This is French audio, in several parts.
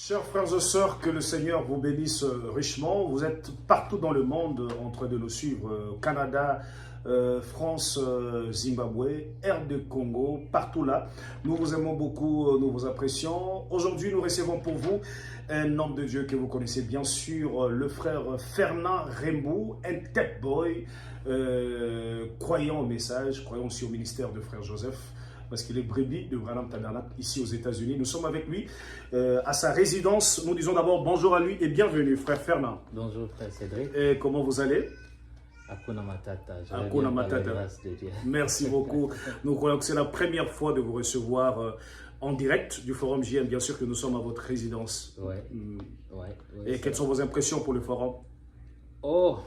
Chers frères et sœurs, que le Seigneur vous bénisse richement. Vous êtes partout dans le monde en train de nous suivre. Canada, France, Zimbabwe, RD Congo, partout là. Nous vous aimons beaucoup, nous vous apprécions. Aujourd'hui, nous recevons pour vous un homme de Dieu que vous connaissez bien sûr, le frère Fernand Rembou, un tech boy, croyant au message, croyant aussi au ministère de frère Joseph, parce qu'il est brebis de Branham Tabernacle ici aux États-Unis. Nous sommes avec lui à sa résidence. Nous disons d'abord bonjour à lui et bienvenue, frère Fernand. Bonjour, frère Cédric. Et comment vous allez? Hakuna Matata. Hakuna Matata. Grâce de Dieu. Merci beaucoup. Nous croyons que c'est la première fois de vous recevoir en direct du Forum JM. Bien sûr que nous sommes à votre résidence. Ouais. Et quelles sont vos impressions pour le Forum? Oh,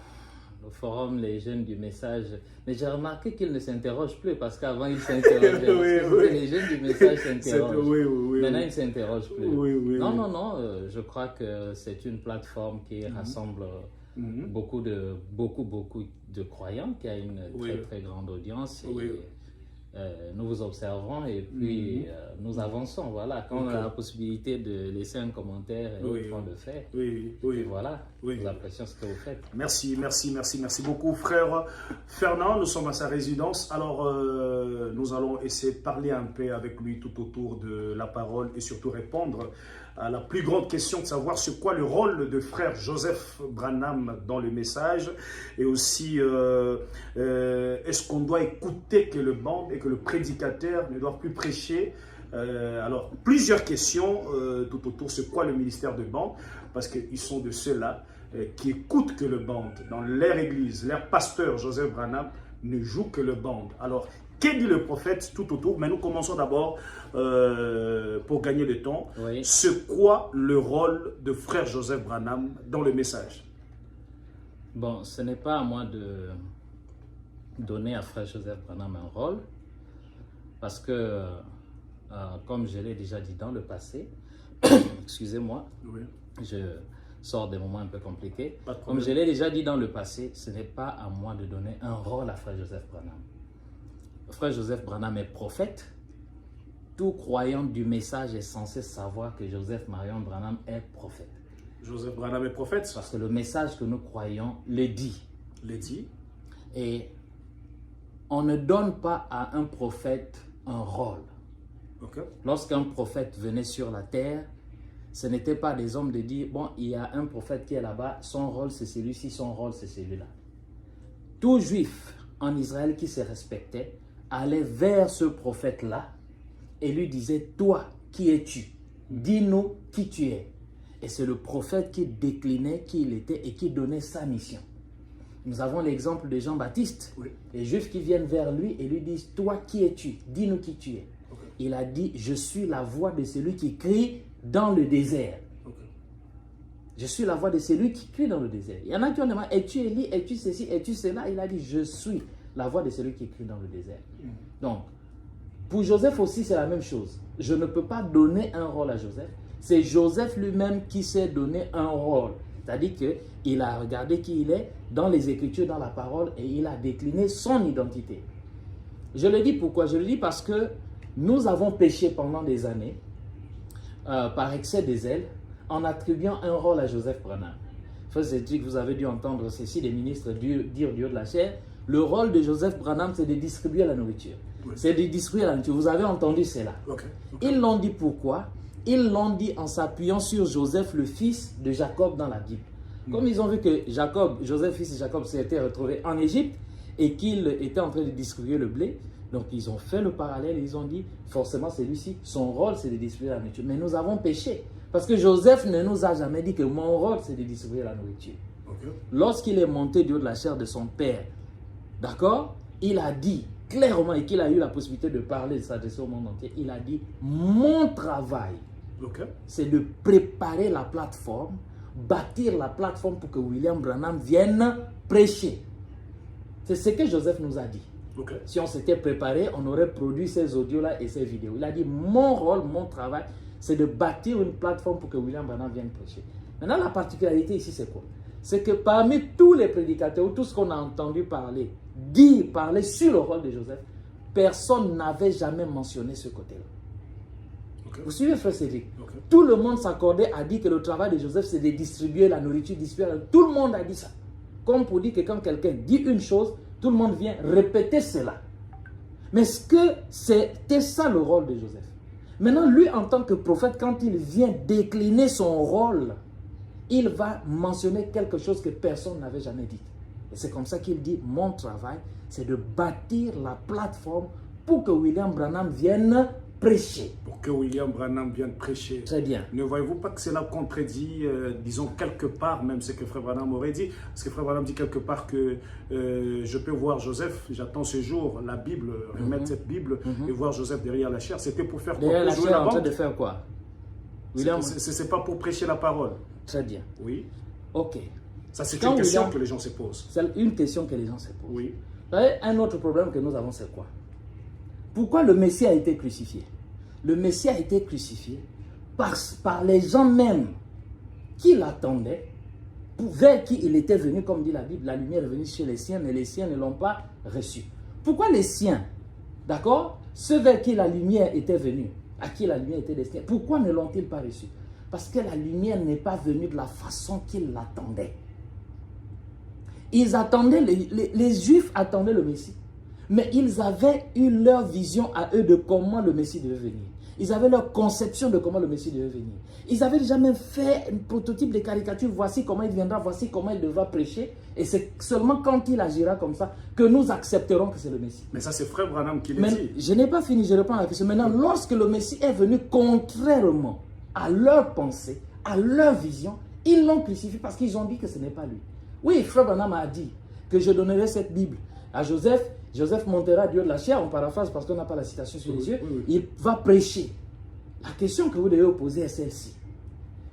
le Forum, les jeunes du message. Mais j'ai remarqué qu'ils ne s'interrogent plus parce qu'avant ils s'interrogeaient. Oui. Les jeunes du message s'interrogent. Oui. Maintenant ils ne s'interrogent plus. Non. Je crois que c'est une plateforme qui rassemble beaucoup de croyants, qui a une très grande audience. Nous vous observons et puis nous avançons. Voilà, quand on a la possibilité de laisser un commentaire, on le fait. Et voilà, nous apprécions ce que vous faites. Merci beaucoup, frère Fernand. Nous sommes à sa résidence. Alors, nous allons essayer de parler un peu avec lui tout autour de la parole et surtout répondre à la plus grande question de savoir c'est quoi le rôle de frère Joseph Branham dans le message et aussi est-ce qu'on doit écouter que le band et que le prédicateur ne doit plus prêcher. Alors, plusieurs questions tout autour, c'est quoi le ministère de band, parce qu'ils sont de ceux-là qui écoutent que le band. Dans leur église, leur pasteur Joseph Branham ne joue que le band. Alors, qu'est dit le prophète tout autour? Mais nous commençons d'abord, pour gagner le temps, c'est quoi le rôle de frère Joseph Branham dans le message? Bon, ce n'est pas à moi de donner à frère Joseph Branham un rôle, parce que, comme je l'ai déjà dit dans le passé, excusez-moi, je sors des moments un peu compliqués. Comme je l'ai déjà dit dans le passé, ce n'est pas à moi de donner un rôle à frère Joseph Branham. Frère Joseph Branham est prophète. Tout croyant du message est censé savoir que Joseph Marion Branham est prophète. Joseph Branham est prophète? Parce que le message que nous croyons le dit. Et on ne donne pas à un prophète un rôle. Lorsqu'un prophète venait sur la terre, ce n'était pas des hommes de dire, bon, il y a un prophète qui est là-bas, son rôle c'est celui-ci, son rôle c'est celui-là. Tout juif en Israël qui se respectait allait vers ce prophète-là et lui disait, toi, qui es-tu? Dis-nous qui tu es. Et c'est le prophète qui déclinait qui il était et qui donnait sa mission. Nous avons l'exemple de Jean-Baptiste. Les Juifs qui viennent vers lui et lui disent, toi, qui es-tu? Dis-nous qui tu es. Il a dit, je suis la voix de celui qui crie dans le désert. Je suis la voix de celui qui crie dans le désert. Il y en a qui ont demandé, es-tu Élie, es-tu ceci, es-tu cela? Il a dit, je suis la voix de celui qui crie dans le désert. Donc, pour Joseph aussi, c'est la même chose. Je ne peux pas donner un rôle à Joseph. C'est Joseph lui-même qui s'est donné un rôle. C'est-à-dire qu'il a regardé qui il est dans les Écritures, dans la parole, et il a décliné son identité. Je le dis pourquoi? Je le dis parce que nous avons péché pendant des années, par excès de zèle, en attribuant un rôle à Joseph Branham. Frère Cédric, vous avez dû entendre ceci, des ministres dire du haut de la chair. Le rôle de Joseph Branham, c'est de distribuer la nourriture. C'est de distribuer la nourriture. Vous avez entendu cela. Ils l'ont dit pourquoi? Ils l'ont dit en s'appuyant sur Joseph, le fils de Jacob dans la Bible. Comme ils ont vu que Joseph, fils de Jacob, s'était retrouvé en Égypte et qu'il était en train de distribuer le blé, donc ils ont fait le parallèle et ils ont dit, forcément celui-ci, son rôle c'est de distribuer la nourriture. Mais nous avons péché. Parce que Joseph ne nous a jamais dit que mon rôle c'est de distribuer la nourriture. Lorsqu'il est monté du haut de la chair de son père, d'accord, il a dit clairement et qu'il a eu la possibilité de parler, de s'adresser au monde entier, il a dit, mon travail, c'est de préparer la plateforme, bâtir la plateforme pour que William Branham vienne prêcher. C'est ce que Joseph nous a dit. Si on s'était préparé, on aurait produit ces audios-là et ces vidéos. Il a dit, mon rôle, mon travail, c'est de bâtir une plateforme pour que William Branham vienne prêcher. Maintenant, la particularité ici, c'est quoi? C'est que parmi tous les prédicateurs, tout ce qu'on a entendu parler sur le rôle de Joseph, personne n'avait jamais mentionné ce côté-là. Vous suivez, frère Cédric? Tout le monde s'accordait à dire que le travail de Joseph, c'est de distribuer la nourriture, Tout le monde a dit ça. Comme pour dire que quand quelqu'un dit une chose, tout le monde vient répéter cela. Mais est-ce que c'était ça le rôle de Joseph? Maintenant, lui, en tant que prophète, quand il vient décliner son rôle, il va mentionner quelque chose que personne n'avait jamais dit. Et c'est comme ça qu'il dit, mon travail, c'est de bâtir la plateforme pour que William Branham vienne prêcher. Pour que William Branham vienne prêcher. Très bien. Ne voyez-vous pas que cela contredit, disons, quelque part, même ce que Frère Branham aurait dit? Parce que Frère Branham dit quelque part que je peux voir Joseph, j'attends ce jour, la Bible, remettre cette Bible et voir Joseph derrière la chair. C'était pour faire quoi? Derrière la chair, en train de faire quoi? William, c'est pas pour prêcher la parole. Très bien. Oui. Ok. Ça, c'est une question que les gens se posent. C'est une question que les gens se posent. Oui. Un autre problème que nous avons, c'est quoi? Pourquoi le Messie a été crucifié? Le Messie a été crucifié par les gens même qui l'attendaient, vers qui il était venu, comme dit la Bible, la lumière est venue chez les siens, mais les siens ne l'ont pas reçu. Pourquoi les siens? D'accord? Ceux vers qui la lumière était venue, à qui la lumière était destinée, pourquoi ne l'ont-ils pas reçu? Parce que la lumière n'est pas venue de la façon qu'ils l'attendaient. Ils attendaient, les Juifs attendaient le Messie. Mais ils avaient eu leur vision à eux de comment le Messie devait venir. Ils avaient leur conception de comment le Messie devait venir. Ils avaient jamais fait un prototype de caricature. Voici comment il viendra, voici comment il devra prêcher. Et c'est seulement quand il agira comme ça que nous accepterons que c'est le Messie. Mais ça, c'est Frère Branham qui l'a dit. Je n'ai pas fini, je reprends la question. Maintenant, lorsque le Messie est venu contrairement à leur pensée, à leur vision, ils l'ont crucifié parce qu'ils ont dit que ce n'est pas lui. Oui, Frère Branham a dit que je donnerai cette Bible à Joseph. Joseph montera Dieu de la chair, on paraphrase parce qu'on n'a pas la citation sur les yeux. Il va prêcher. La question que vous devez vous poser est celle-ci.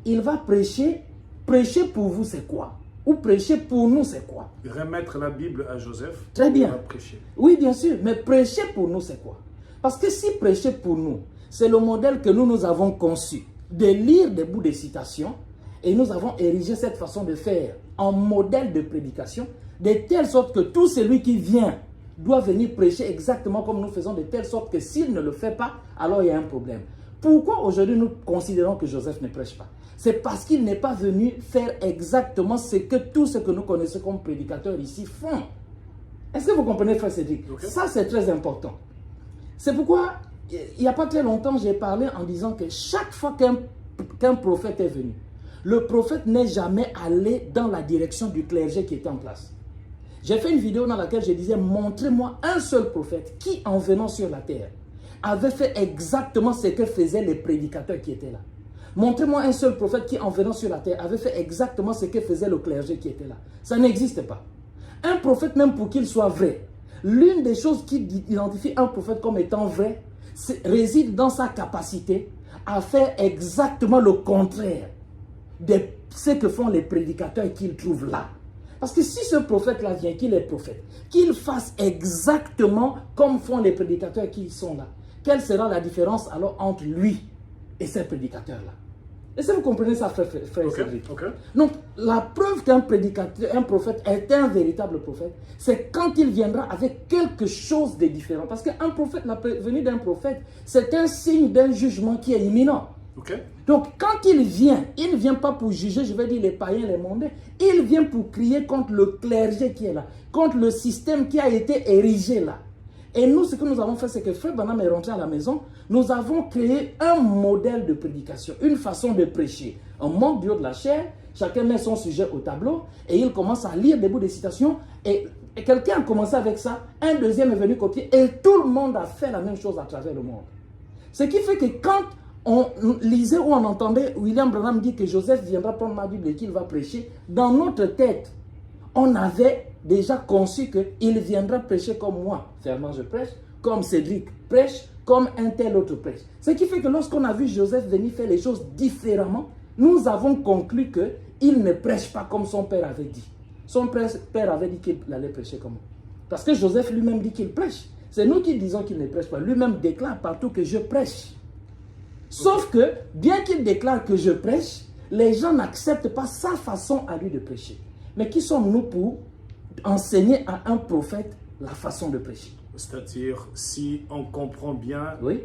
Il va prêcher. Prêcher pour vous, c'est quoi? Ou prêcher pour nous, c'est quoi? Remettre la Bible à Joseph. Très bien. Il va prêcher. Oui, bien sûr. Mais prêcher pour nous, c'est quoi? Parce que si prêcher pour nous, c'est le modèle que nous avons conçu, de lire des bouts de citations, et nous avons érigé cette façon de faire en modèle de prédication, de telle sorte que tout celui qui vient doit venir prêcher exactement comme nous faisons, de telle sorte que s'il ne le fait pas, alors il y a un problème. Pourquoi aujourd'hui nous considérons que Joseph ne prêche pas? C'est parce qu'il n'est pas venu faire exactement tout ce que nous connaissons comme prédicateurs ici font. Est-ce que vous comprenez, frère Cédric? Ça, c'est très important. C'est pourquoi, il n'y a pas très longtemps, j'ai parlé en disant que chaque fois qu'un prophète est venu, le prophète n'est jamais allé dans la direction du clergé qui était en place. J'ai fait une vidéo dans laquelle je disais, montrez-moi un seul prophète qui, en venant sur la terre, avait fait exactement ce que faisaient les prédicateurs qui étaient là. Montrez-moi un seul prophète qui, en venant sur la terre, avait fait exactement ce que faisait le clergé qui était là. Ça n'existe pas. Un prophète, même pour qu'il soit vrai, l'une des choses qui identifie un prophète comme étant vrai, réside dans sa capacité à faire exactement le contraire de ce que font les prédicateurs qu'ils trouvent là. Parce que si ce prophète-là vient, qu'il est prophète, qu'il fasse exactement comme font les prédicateurs qui sont là, quelle sera la différence alors entre lui et ces prédicateurs-là? Est-ce que vous comprenez ça, frère Cédric? Donc, la preuve qu'un prédicateur, un prophète est un véritable prophète, c'est quand il viendra avec quelque chose de différent. Parce qu'un prophète, la venue d'un prophète, c'est un signe d'un jugement qui est imminent. Donc, quand il ne vient pas pour juger, je vais dire les païens, les mondains, il vient pour crier contre le clergé qui est là, contre le système qui a été érigé là. Et nous, ce que nous avons fait, c'est que Frère Branham est rentré à la maison, nous avons créé un modèle de prédication, une façon de prêcher. On monte Dieu de la chair, chacun met son sujet au tableau, et il commence à lire des bouts de citations, et quelqu'un a commencé avec ça, un deuxième est venu copier, et tout le monde a fait la même chose à travers le monde. Ce qui fait que quand on lisait ou on entendait William Branham dire que Joseph viendra prendre ma Bible et qu'il va prêcher, dans notre tête, on avait déjà conçu qu'il viendra prêcher comme moi, Fernand je prêche, comme Cédric prêche, comme un tel autre prêche. Ce qui fait que lorsqu'on a vu Joseph venir faire les choses différemment, nous avons conclu qu'il ne prêche pas comme son père avait dit. Son père avait dit qu'il allait prêcher comme moi. Parce que Joseph lui-même dit qu'il prêche. C'est nous qui disons qu'il ne prêche pas. Lui-même déclare partout que je prêche. Sauf que, bien qu'il déclare que je prêche, les gens n'acceptent pas sa façon à lui de prêcher. Mais qui sommes-nous pour enseigner à un prophète la façon de prêcher? C'est-à-dire, si on comprend bien, oui.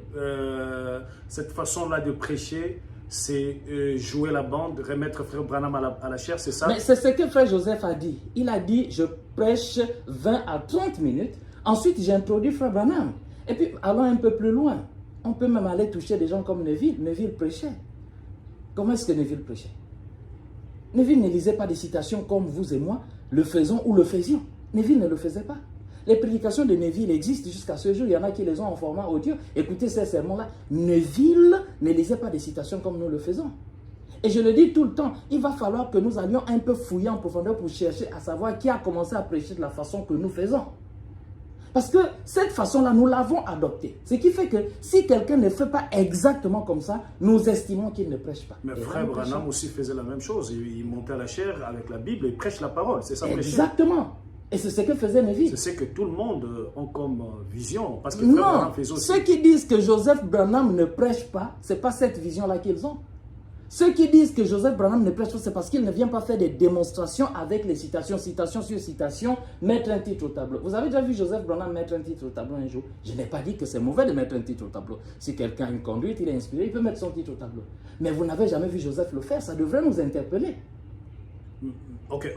Cette façon-là de prêcher, c'est jouer la bande, remettre Frère Branham à la chair, c'est ça? Mais c'est ce que Frère Joseph a dit. Il a dit, je prêche 20 à 30 minutes, ensuite j'introduis Frère Branham. Et puis, allons un peu plus loin. On peut même aller toucher des gens comme Neville. Neville prêchait. Comment est-ce que Neville prêchait? Neville ne lisait pas des citations comme vous et moi le faisons ou le faisions. Neville ne le faisait pas. Les prédications de Neville existent jusqu'à ce jour. Il y en a qui les ont en format audio. Écoutez ces sermons-là. Neville ne lisait pas des citations comme nous le faisons. Et je le dis tout le temps, il va falloir que nous allions un peu fouiller en profondeur pour chercher à savoir qui a commencé à prêcher de la façon que nous faisons. Parce que cette façon-là, nous l'avons adoptée. Ce qui fait que si quelqu'un ne fait pas exactement comme ça, nous estimons qu'il ne prêche pas. Mais Frère Branham aussi faisait la même chose. Il montait à la chair avec la Bible et il prêche la parole. C'est ça. Exactement. Et c'est ce que faisait Neville. C'est ce que tout le monde a comme vision. Parce que non, Frère Branham faisait aussi. Ceux qui disent que Joseph Branham ne prêche pas, ce n'est pas cette vision-là qu'ils ont. Ceux qui disent que Joseph Branham ne prêche pas, c'est parce qu'il ne vient pas faire des démonstrations avec les citations, citation sur citation, mettre un titre au tableau. Vous avez déjà vu Joseph Branham mettre un titre au tableau un jour? Je n'ai pas dit que c'est mauvais de mettre un titre au tableau. Si quelqu'un a une conduite, il est inspiré, il peut mettre son titre au tableau. Mais vous n'avez jamais vu Joseph le faire, ça devrait nous interpeller. Ok,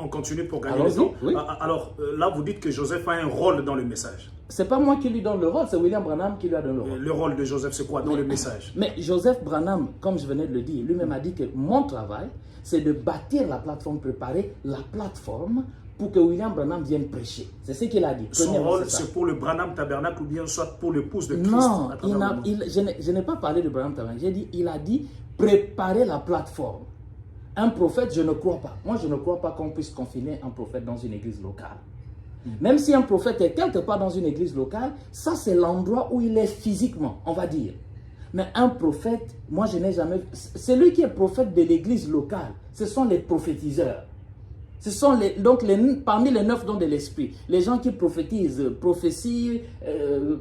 on continue pour gagner le temps. Oui. Alors là, vous dites que Joseph a un rôle dans le message. C'est pas moi qui lui donne le rôle, c'est William Branham qui lui a donné le rôle. Le rôle de Joseph, c'est quoi dans le message? Mais Joseph Branham, comme je venais de le dire, lui-même a dit que mon travail, c'est de bâtir la plateforme, préparer la plateforme pour que William Branham vienne prêcher. C'est ce qu'il a dit. Son rôle, c'est pour le Branham Tabernacle ou bien soit pour l'épouse de Christ? Non, je n'ai pas parlé de Branham Tabernacle. Il a dit préparer la plateforme. Un prophète, je ne crois pas. Moi, je ne crois pas qu'on puisse confiner un prophète dans une église locale. Même si un prophète est quelque part dans une église locale, ça c'est l'endroit où il est physiquement, on va dire. Mais un prophète, moi je n'ai jamais vu. Celui qui est prophète de l'église locale, ce sont les prophétiseurs. Ce sont parmi les 9 dons de l'esprit, les gens qui prophétisent, prophétie,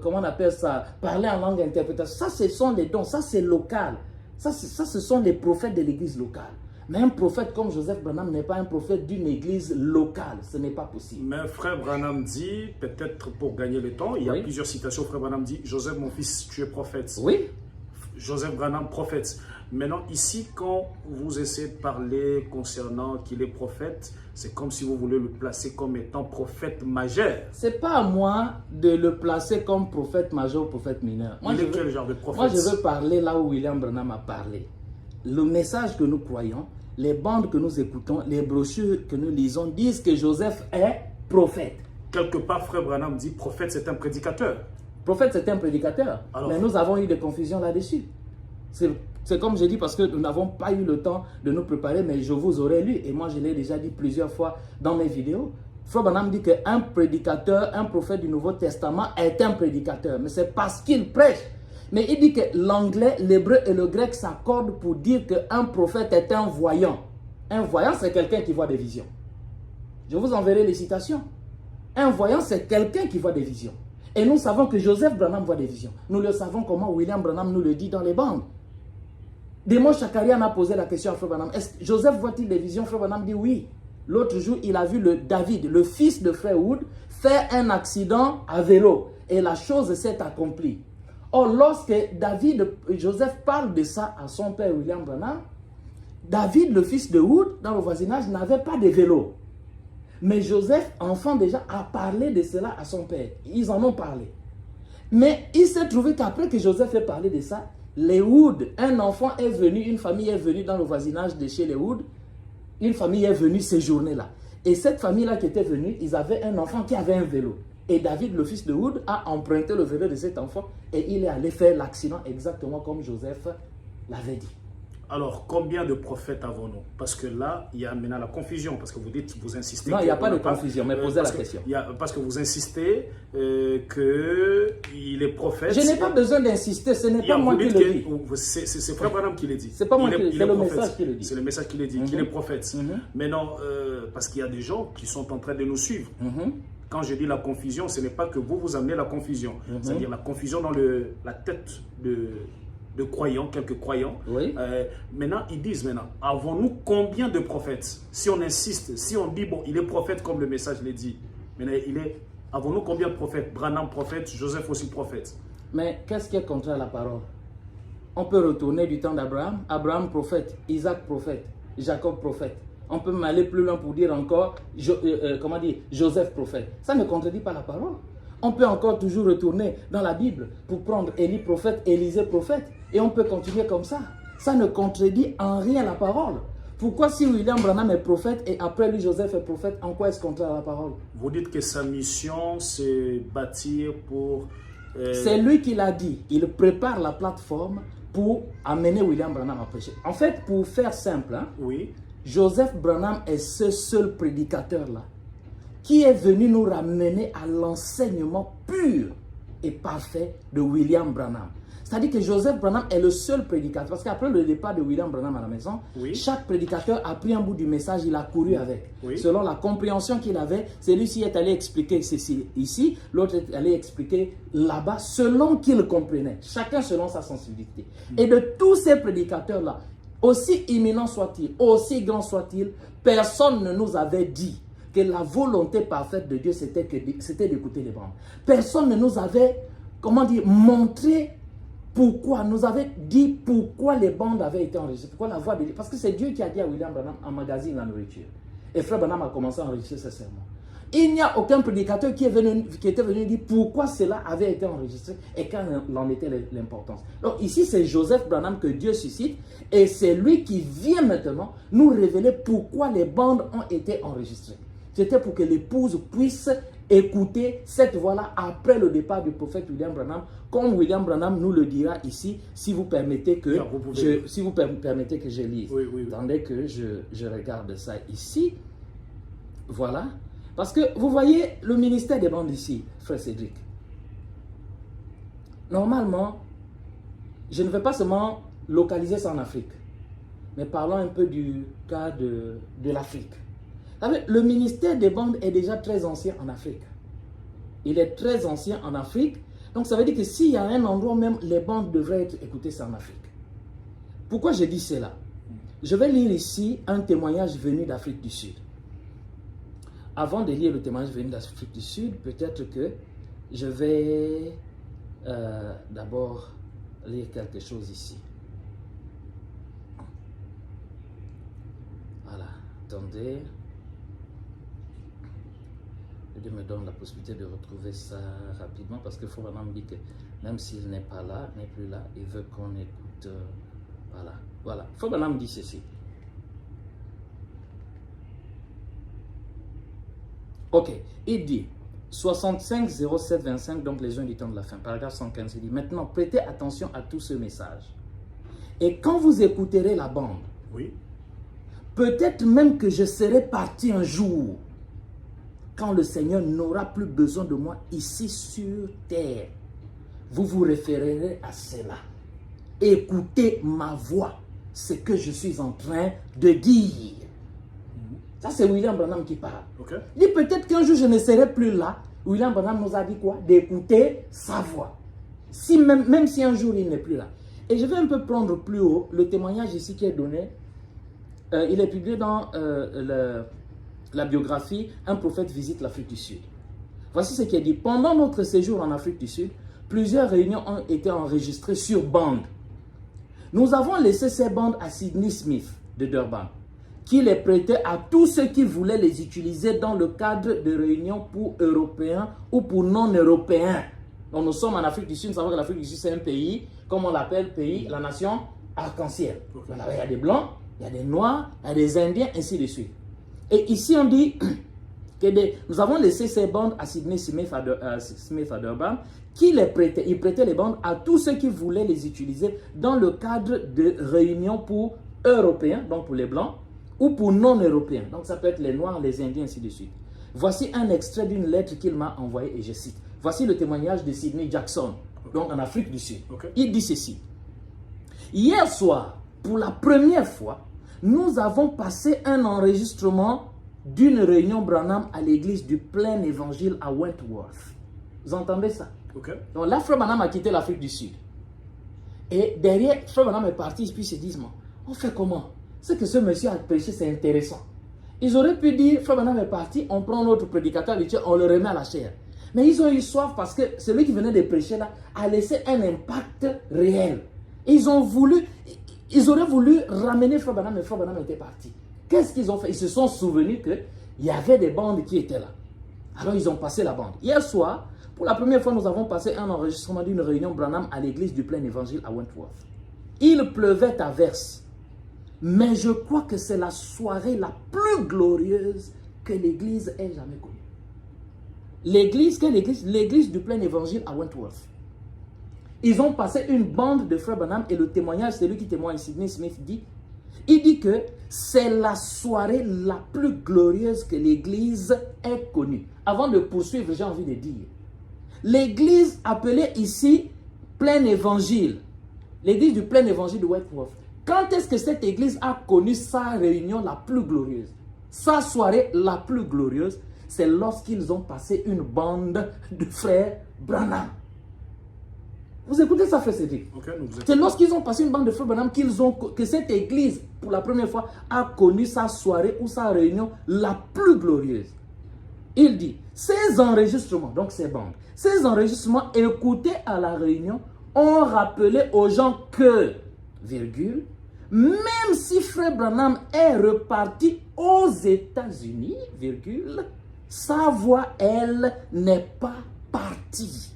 comment on appelle ça, parler en langue interprétation. Ça, ce sont les dons, ça c'est local. Ça, ce sont les prophètes de l'église locale. Mais un prophète comme Joseph Branham n'est pas un prophète d'une église locale. Ce n'est pas possible. Mais Frère Branham dit, peut-être pour gagner le temps, il y a plusieurs citations. Frère Branham dit, Joseph, mon fils, tu es prophète. Oui. Joseph Branham, prophète. Maintenant, ici, quand vous essayez de parler concernant qu'il est prophète, c'est comme si vous voulez le placer comme étant prophète majeur. C'est pas à moi de le placer comme prophète majeur ou prophète mineur. Quel genre de prophète? Moi, je veux parler là où William Branham a parlé. Le message que nous croyons, les bandes que nous écoutons, les brochures que nous lisons disent que Joseph est prophète. Quelque part, Frère Branham dit prophète, c'est un prédicateur. Prophète, c'est un prédicateur. Alors, mais nous avons eu des confusions là-dessus. C'est comme je dis parce que nous n'avons pas eu le temps de nous préparer, mais je vous aurais lu. Et moi, je l'ai déjà dit plusieurs fois dans mes vidéos. Frère Branham dit qu'un prédicateur, un prophète du Nouveau Testament est un prédicateur. Mais c'est parce qu'il prêche. Mais il dit que l'anglais, l'hébreu et le grec s'accordent pour dire qu'un prophète est un voyant. Un voyant, c'est quelqu'un qui voit des visions. Je vous enverrai les citations. Un voyant, c'est quelqu'un qui voit des visions. Et nous savons que Joseph Branham voit des visions. Nous le savons comment William Branham nous le dit dans les bandes. Démon Chakarian a posé la question à Frère Branham. Est-ce que Joseph voit-il des visions? Frère Branham dit oui. L'autre jour, il a vu David, le fils de Frère Wood, faire un accident à vélo. Et la chose s'est accomplie. Or, lorsque Joseph parle de ça à son père William Branham, David, le fils de Wood, dans le voisinage, n'avait pas de vélo. Mais Joseph, enfant déjà, a parlé de cela à son père. Ils en ont parlé. Mais il s'est trouvé qu'après que Joseph ait parlé de ça, les Wood, un enfant est venu, une famille est venue dans le voisinage de chez les Wood, une famille est venue séjourner là. Et cette famille-là qui était venue, ils avaient un enfant qui avait un vélo. Et David, le fils de Wood, a emprunté le vélo de cet enfant et il est allé faire l'accident exactement comme Joseph l'avait dit. Alors, combien de prophètes avons-nous? Parce que là, il y a maintenant la confusion, parce que vous dites, vous insistez... Non, il n'y a pas de confusion, mais posez la question. Parce que vous insistez qu'il est prophète... Je n'ai pas besoin d'insister, ce n'est pas moi qui le dis. C'est Frère Branham qui le dit. C'est pas moi qui le dis, c'est le message qui le dit. C'est le message qui le dit, qu'il est prophète. Mais non, parce qu'il y a des gens qui sont en train de nous suivre. Quand je dis la confusion, ce n'est pas que vous amenez la confusion. C'est-à-dire la confusion dans la tête de croyants, quelques croyants. Oui. Maintenant, ils disent avons-nous combien de prophètes? Si on insiste, si on dit, bon, il est prophète comme le message le dit, maintenant, il est Avons-nous combien de prophètes? Branham prophète, Joseph aussi prophète. Mais qu'est-ce qui est contraire à la parole? On peut retourner du temps d'Abraham, Abraham prophète, Isaac prophète, Jacob prophète. On peut aller plus loin pour dire encore, Joseph prophète. Ça ne contredit pas la parole. On peut encore toujours retourner dans la Bible pour prendre Élie prophète, Élisée prophète. Et on peut continuer comme ça. Ça ne contredit en rien la parole. Pourquoi si William Branham est prophète et après lui Joseph est prophète, en quoi est-ce contraire à la parole? Vous dites que sa mission c'est bâtir pour... C'est lui qui l'a dit. Il prépare la plateforme pour amener William Branham à prêcher. En fait, pour faire simple, hein, oui. Joseph Branham est ce seul prédicateur-là qui est venu nous ramener à l'enseignement pur et parfait de William Branham. C'est-à-dire que Joseph Branham est le seul prédicateur. Parce qu'après le départ de William Branham à la maison, oui, chaque prédicateur a pris un bout du message, il a couru avec. Oui. Selon la compréhension qu'il avait, celui-ci est allé expliquer ceci ici, l'autre est allé expliquer là-bas, selon qu'il comprenait. Chacun selon sa sensibilité. Et de tous ces prédicateurs-là, aussi imminents soient-ils, aussi grands soient-ils, personne ne nous avait dit que la volonté parfaite de Dieu, c'était d'écouter les bandes. Personne ne nous avait, montré pourquoi, nous avait dit pourquoi les bandes avaient été enregistrées, pourquoi la voix de Dieu. Parce que c'est Dieu qui a dit à William Branham, emmagasine la nourriture. Et Frère Branham a commencé à enregistrer ses sermons. Il n'y a aucun prédicateur qui était venu dire pourquoi cela avait été enregistré et quelle en était l'importance. Donc ici, c'est Joseph Branham que Dieu suscite et c'est lui qui vient maintenant nous révéler pourquoi les bandes ont été enregistrées. C'était pour que l'épouse puisse écouter cette voix-là après le départ du prophète William Branham, comme William Branham nous le dira ici, si vous permettez que, permettez que je lise. Oui, oui, oui. Attendez que je regarde ça ici. Voilà. Parce que vous voyez le ministère des bandes ici, Frère Cédric. Normalement, je ne vais pas seulement localiser ça en Afrique, mais parlons un peu du cas de l'Afrique. Le ministère des bandes est déjà très ancien en Afrique. Il est très ancien en Afrique. Donc ça veut dire que s'il y a un endroit même, les bandes devraient être écoutées, c'est en Afrique. Pourquoi je dis cela? Je vais lire ici un témoignage venu d'Afrique du Sud. Avant de lire le témoignage venu d'Afrique du Sud, peut-être que je vais d'abord lire quelque chose ici. Voilà, attendez. Dieu me donne la possibilité de retrouver ça rapidement parce que Frère Branham dit que même s'il n'est pas là, n'est plus là, il veut qu'on écoute. Voilà. Frère Branham dit ceci. Ok, il dit 65 07 25, donc les uns du temps de la fin, paragraphe 115, il dit maintenant prêtez attention à tout ce message. Et quand vous écouterez la bande, oui, peut-être même que je serai parti un jour. Quand le Seigneur n'aura plus besoin de moi ici sur terre, vous vous référerez à cela. Écoutez ma voix, ce que je suis en train de dire. Ça, c'est William Branham qui parle. Okay. Il dit peut-être qu'un jour je ne serai plus là. William Branham nous a dit quoi? D'écouter sa voix. Même si un jour il n'est plus là. Et je vais un peu prendre plus haut le témoignage ici qui est donné. Il est publié dans la biographie « Un prophète visite l'Afrique du Sud ». Voici ce qui est dit. Pendant notre séjour en Afrique du Sud, plusieurs réunions ont été enregistrées sur bande. Nous avons laissé ces bandes à Sidney Smith de Durban, qui les prêtait à tous ceux qui voulaient les utiliser dans le cadre de réunions pour Européens ou pour non-Européens. Donc nous sommes en Afrique du Sud, nous savons que l'Afrique du Sud c'est un pays, comme on l'appelle, la nation arc-en-ciel. Okay. Il y a des Blancs, il y a des Noirs, il y a des Indiens, ainsi de suite. Et ici, on dit que nous avons laissé ces bandes à Sidney Smith à Durban, qui les prêtait. Il prêtait les bandes à tous ceux qui voulaient les utiliser dans le cadre de réunions pour Européens, donc pour les Blancs, ou pour non-Européens. Donc ça peut être les Noirs, les Indiens, ainsi de suite. Voici un extrait d'une lettre qu'il m'a envoyée et je cite. Voici le témoignage de Sidney Jackson, donc en Afrique du Sud. Okay. Il dit ceci. Hier soir, pour la première fois, nous avons passé un enregistrement d'une réunion Branham à l'église du Plein Évangile à Wentworth. Vous entendez ça? Okay. Donc là, Frère Branham a quitté l'Afrique du Sud. Et derrière, Frère Branham est parti, puis il se dit, on fait comment? Ce que ce monsieur a prêché, c'est intéressant. Ils auraient pu dire, Frère Branham est parti, on prend notre prédicateur habituel, on le remet à la chair. Mais ils ont eu soif parce que celui qui venait de prêcher là a laissé un impact réel. Ils auraient voulu ramener Frère Branham, mais Frère Branham était parti. Qu'est-ce qu'ils ont fait? Ils se sont souvenus qu'il y avait des bandes qui étaient là. Alors ils ont passé la bande. Hier soir, pour la première fois, nous avons passé un enregistrement d'une réunion Branham à l'église du Plein Évangile à Wentworth. Il pleuvait à verse. Mais je crois que c'est la soirée la plus glorieuse que l'église ait jamais connue. L'église, quelle église? L'église du Plein Évangile à Wentworth. Ils ont passé une bande de Frère Branham et le témoignage, c'est lui qui témoigne, Sidney Smith dit, il dit que c'est la soirée la plus glorieuse que l'église ait connue. Avant de poursuivre, j'ai envie de dire, l'église appelée ici Plein Évangile, l'église du Plein Évangile de Wentworth, quand est-ce que cette église a connu sa réunion la plus glorieuse? Sa soirée la plus glorieuse, c'est lorsqu'ils ont passé une bande de frères Branham. Vous écoutez ça, frère Cédric? Okay, c'est lorsqu'ils ont passé une bande de frères Branham que cette église, pour la première fois, a connu sa soirée ou sa réunion la plus glorieuse. Il dit, ces enregistrements, donc ces bandes, ces enregistrements écoutés à la réunion ont rappelé aux gens que, virgule, même si Frère Branham est reparti aux États-Unis, virgule, sa voix, elle, n'est pas partie.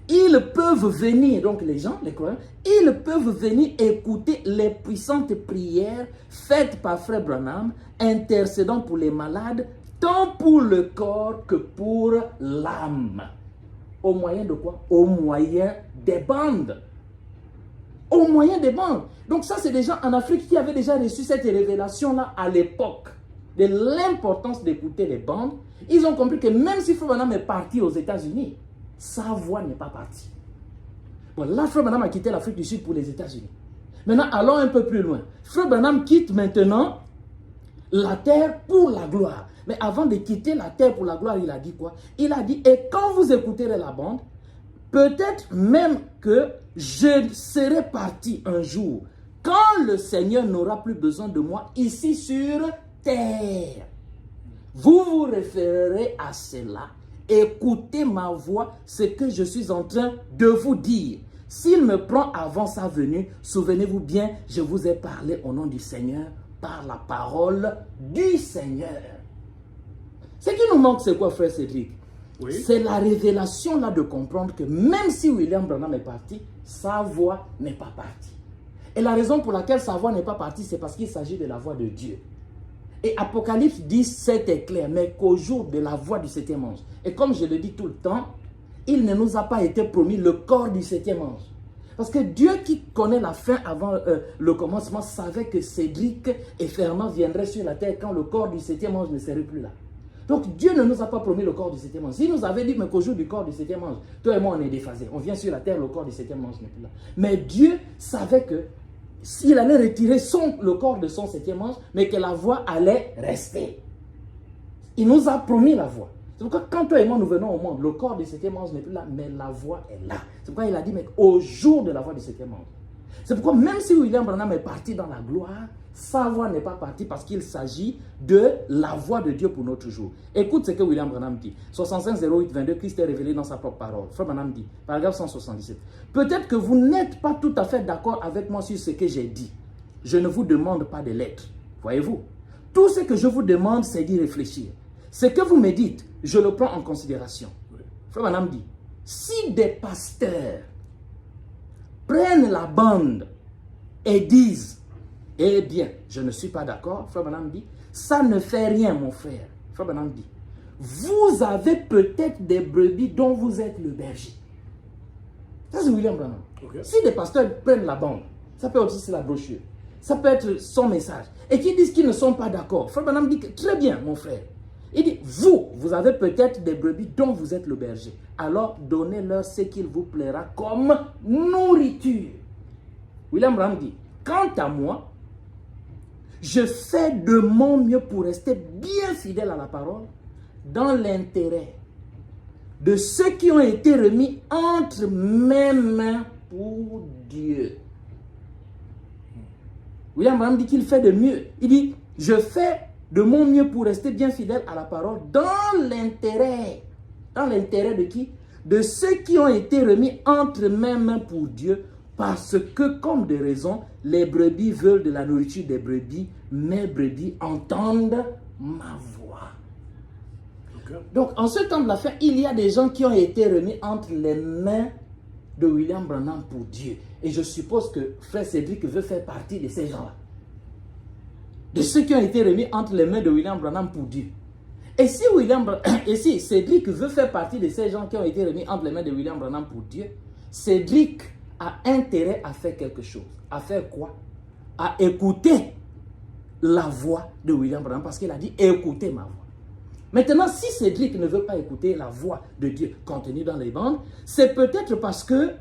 Ils peuvent venir, donc les gens, les croyants, ils peuvent venir écouter les puissantes prières faites par Frère Branham, intercédant pour les malades, tant pour le corps que pour l'âme. Au moyen de quoi? Au moyen des bandes. Au moyen des bandes. Donc ça, c'est des gens en Afrique qui avaient déjà reçu cette révélation-là à l'époque de l'importance d'écouter les bandes. Ils ont compris que même si Frère Branham est parti aux États-Unis, sa voix n'est pas partie. Bon, là, Frère Branham a quitté l'Afrique du Sud pour les États-Unis. Maintenant, allons un peu plus loin. Frère Branham quitte maintenant la terre pour la gloire. Mais avant de quitter la terre pour la gloire, il a dit quoi? Il a dit, et quand vous écouterez la bande, peut-être même que je serai parti un jour, quand le Seigneur n'aura plus besoin de moi ici sur terre. Vous vous référerez à cela. Écoutez ma voix, ce que je suis en train de vous dire. S'il me prend avant sa venue, souvenez-vous bien, je vous ai parlé au nom du Seigneur, par la parole du Seigneur. Ce qui nous manque, c'est quoi, frère Cédric? Oui. C'est la révélation là de comprendre que même si William Branham est parti, sa voix n'est pas partie. Et la raison pour laquelle sa voix n'est pas partie, c'est parce qu'il s'agit de la voix de Dieu. Et Apocalypse 17 est clair, mais qu'au jour de la voix du septième ange. Et comme je le dis tout le temps, il ne nous a pas été promis le corps du septième ange. Parce que Dieu qui connaît la fin avant le commencement savait que Cédric et Fernand viendraient sur la terre quand le corps du septième ange ne serait plus là. Donc Dieu ne nous a pas promis le corps du septième ange. S'il nous avait dit mais qu'au jour du corps du septième ange, toi et moi on est déphasés. On vient sur la terre, le corps du septième ange n'est plus là. Mais Dieu savait que s'il allait retirer le corps de son septième ange, mais que la voix allait rester. Il nous a promis la voix. C'est pourquoi quand toi et moi nous venons au monde, le corps du septième ange n'est plus là, mais la voix est là. C'est pourquoi il a dit, mais au jour de la voix du septième ange. C'est pourquoi même si William Branham est parti dans la gloire, sa voix n'est pas partie parce qu'il s'agit de la voix de Dieu pour notre jour. Écoute ce que William Branham dit. 65 08 22, Christ est révélé dans sa propre parole. Frère Branham dit, paragraphe 177. Peut-être que vous n'êtes pas tout à fait d'accord avec moi sur ce que j'ai dit. Je ne vous demande pas de l'être. Voyez-vous? Tout ce que je vous demande, c'est d'y réfléchir. Ce que vous me dites, je le prends en considération. Frère Branham dit, si des pasteurs prennent la bande et disent, eh bien, je ne suis pas d'accord, Frère Branham dit, ça ne fait rien, mon frère. Frère Branham dit, vous avez peut-être des brebis dont vous êtes le berger. Ça, c'est William Branham. Okay. Si des pasteurs prennent la bande, ça peut aussi être la brochure, ça peut être son message, et qui disent qu'ils ne sont pas d'accord, Frère Branham dit que, très bien, mon frère. Il dit, vous avez peut-être des brebis dont vous êtes le berger. Alors, donnez-leur ce qu'il vous plaira comme nourriture. William Branham dit, quant à moi, je fais de mon mieux pour rester bien fidèle à la parole dans l'intérêt de ceux qui ont été remis entre mes mains pour Dieu. William Branham dit qu'il fait de mieux. Il dit, je fais de mon mieux pour rester bien fidèle à la parole dans l'intérêt Dans l'intérêt de qui? De ceux qui ont été remis entre mes mains pour Dieu, parce que, comme de raison, les brebis veulent de la nourriture des brebis, mes brebis entendent ma voix. Okay. Donc, en ce temps de la fin, il y a des gens qui ont été remis entre les mains de William Branham pour Dieu. Et je suppose que frère Cédric veut faire partie de ces gens-là. De ceux qui ont été remis entre les mains de William Branham pour Dieu. Et si Cédric veut faire partie de ces gens qui ont été remis entre les mains de William Branham pour Dieu, Cédric a intérêt à faire quelque chose. À faire quoi? À écouter la voix de William Branham, parce qu'il a dit écoutez ma voix. Maintenant, si Cédric ne veut pas écouter la voix de Dieu contenue dans les bandes, c'est peut-être parce que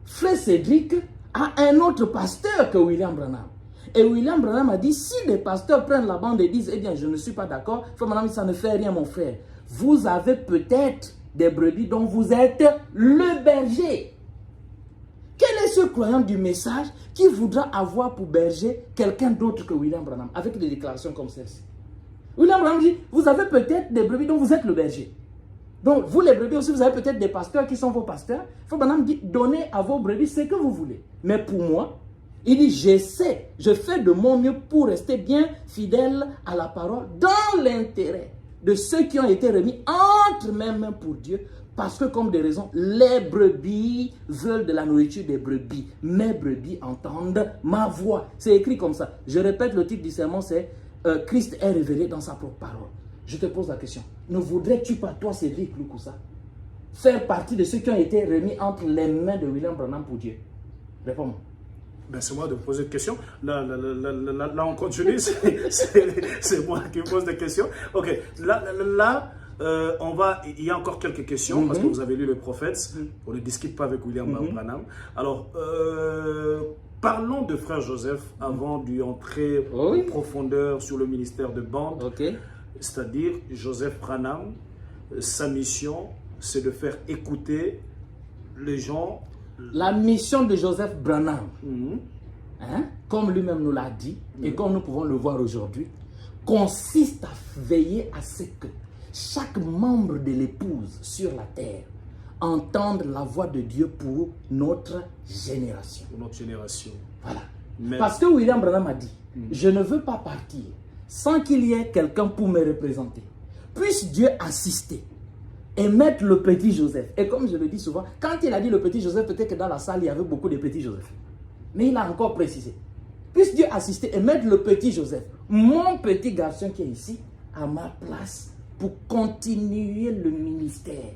frère Cédric a un autre pasteur que William Branham. Et William Branham a dit, si les pasteurs prennent la bande et disent, eh bien, je ne suis pas d'accord, frère Branham, ça ne fait rien, mon frère. Vous avez peut-être des brebis dont vous êtes le berger. Quel est ce croyant du message qui voudra avoir pour berger quelqu'un d'autre que William Branham, avec des déclarations comme celle-ci? William Branham dit, vous avez peut-être des brebis dont vous êtes le berger. Donc, vous les brebis aussi, vous avez peut-être des pasteurs qui sont vos pasteurs. Frère Branham dit, donnez à vos brebis ce que vous voulez. Mais pour moi, il dit, j'essaie, je fais de mon mieux pour rester bien fidèle à la parole dans l'intérêt de ceux qui ont été remis entre mes mains pour Dieu, parce que comme des raisons, les brebis veulent de la nourriture des brebis. Mes brebis entendent ma voix. C'est écrit comme ça. Je répète, le titre du sermon, c'est Christ est révélé dans sa propre parole. Je te pose la question. Ne voudrais-tu pas, toi, Cédric Loukoussa, faire partie de ceux qui ont été remis entre les mains de William Branham pour Dieu? Réponds-moi. Ben, c'est moi de me poser une question. Là on continue. C'est moi qui me pose des questions. Ok. Il y a encore quelques questions parce que vous avez lu le prophète. On ne discute pas avec William Branham. Alors, parlons de frère Joseph avant d'y entrer en profondeur sur le ministère de bande. C'est-à-dire, Joseph Branham, sa mission, c'est de faire écouter les gens. La mission de Joseph Branham, comme lui-même nous l'a dit, et comme nous pouvons le voir aujourd'hui, consiste à veiller à ce que chaque membre de l'épouse sur la terre entende la voix de Dieu pour notre génération. Pour notre génération. Voilà. Parce que William Branham a dit, je ne veux pas partir sans qu'il y ait quelqu'un pour me représenter. Puisse Dieu assister et mettre le petit Joseph. Et comme je le dis souvent, quand il a dit le petit Joseph, peut-être que dans la salle, il y avait beaucoup de petits Joseph. Mais il a encore précisé. Puisse Dieu assister et mettre le petit Joseph, mon petit garçon qui est ici, à ma place pour continuer le ministère.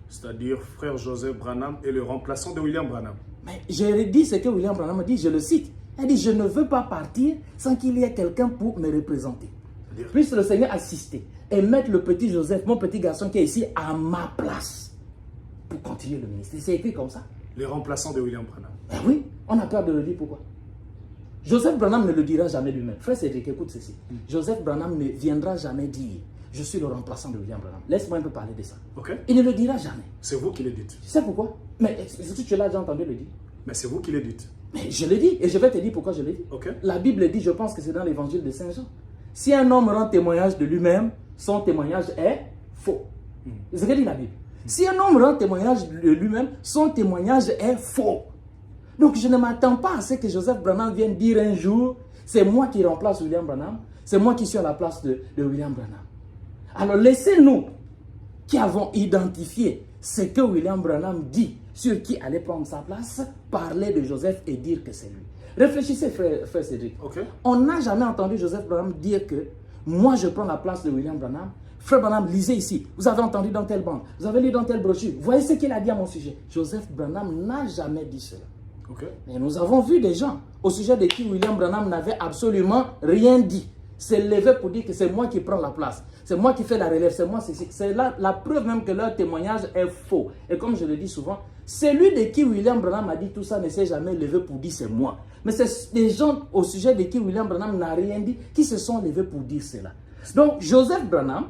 C'est-à-dire, frère Joseph Branham est le remplaçant de William Branham. Mais j'ai dit ce que William Branham a dit, je le cite. Il dit, je ne veux pas partir sans qu'il y ait quelqu'un pour me représenter. Puisse le Seigneur assister et mettre le petit Joseph, mon petit garçon qui est ici, à ma place pour continuer le ministère. C'est écrit comme ça. Les remplaçants de William Branham. Ben oui, on a peur de le dire. Pourquoi? Joseph Branham ne le dira jamais lui-même. Frère Cédric, écoute ceci. Joseph Branham ne viendra jamais dire, je suis le remplaçant de William Branham. Laisse-moi un peu parler de ça. Il ne le dira jamais. C'est vous qui le dites. Tu sais pourquoi? Mais est-ce que tu l'as déjà entendu le dire? Mais c'est vous qui le dites. Mais je le dis, et je vais te dire pourquoi je le dis. La Bible dit, je pense que c'est dans l'évangile de Saint Jean. Si un homme rend témoignage de lui-même, son témoignage est faux. C'est ce que dit la Bible. Si un homme rend témoignage de lui-même, son témoignage est faux. Donc je ne m'attends pas à ce que Joseph Branham vienne dire un jour, c'est moi qui remplace William Branham, c'est moi qui suis à la place de William Branham. Alors laissez-nous, qui avons identifié ce que William Branham dit sur qui allait prendre sa place, parler de Joseph et dire que c'est lui. Réfléchissez, frère Cédric. On n'a jamais entendu Joseph Branham dire que moi je prends la place de William Branham. Frère Branham, lisez ici. Vous avez entendu dans telle bande, vous avez lu dans telle brochure. Voyez ce qu'il a dit à mon sujet. Joseph Branham n'a jamais dit cela. Mais nous avons vu des gens au sujet de qui William Branham n'avait absolument rien dit. S'est levé pour dire que c'est moi qui prends la place. C'est moi qui fais la relève. C'est moi, c'est la preuve même que leur témoignage est faux. Et comme je le dis souvent, celui de qui William Branham a dit tout ça ne s'est jamais levé pour dire c'est moi. Mais c'est des gens au sujet de qui William Branham n'a rien dit qui se sont levés pour dire cela. Donc Joseph Branham,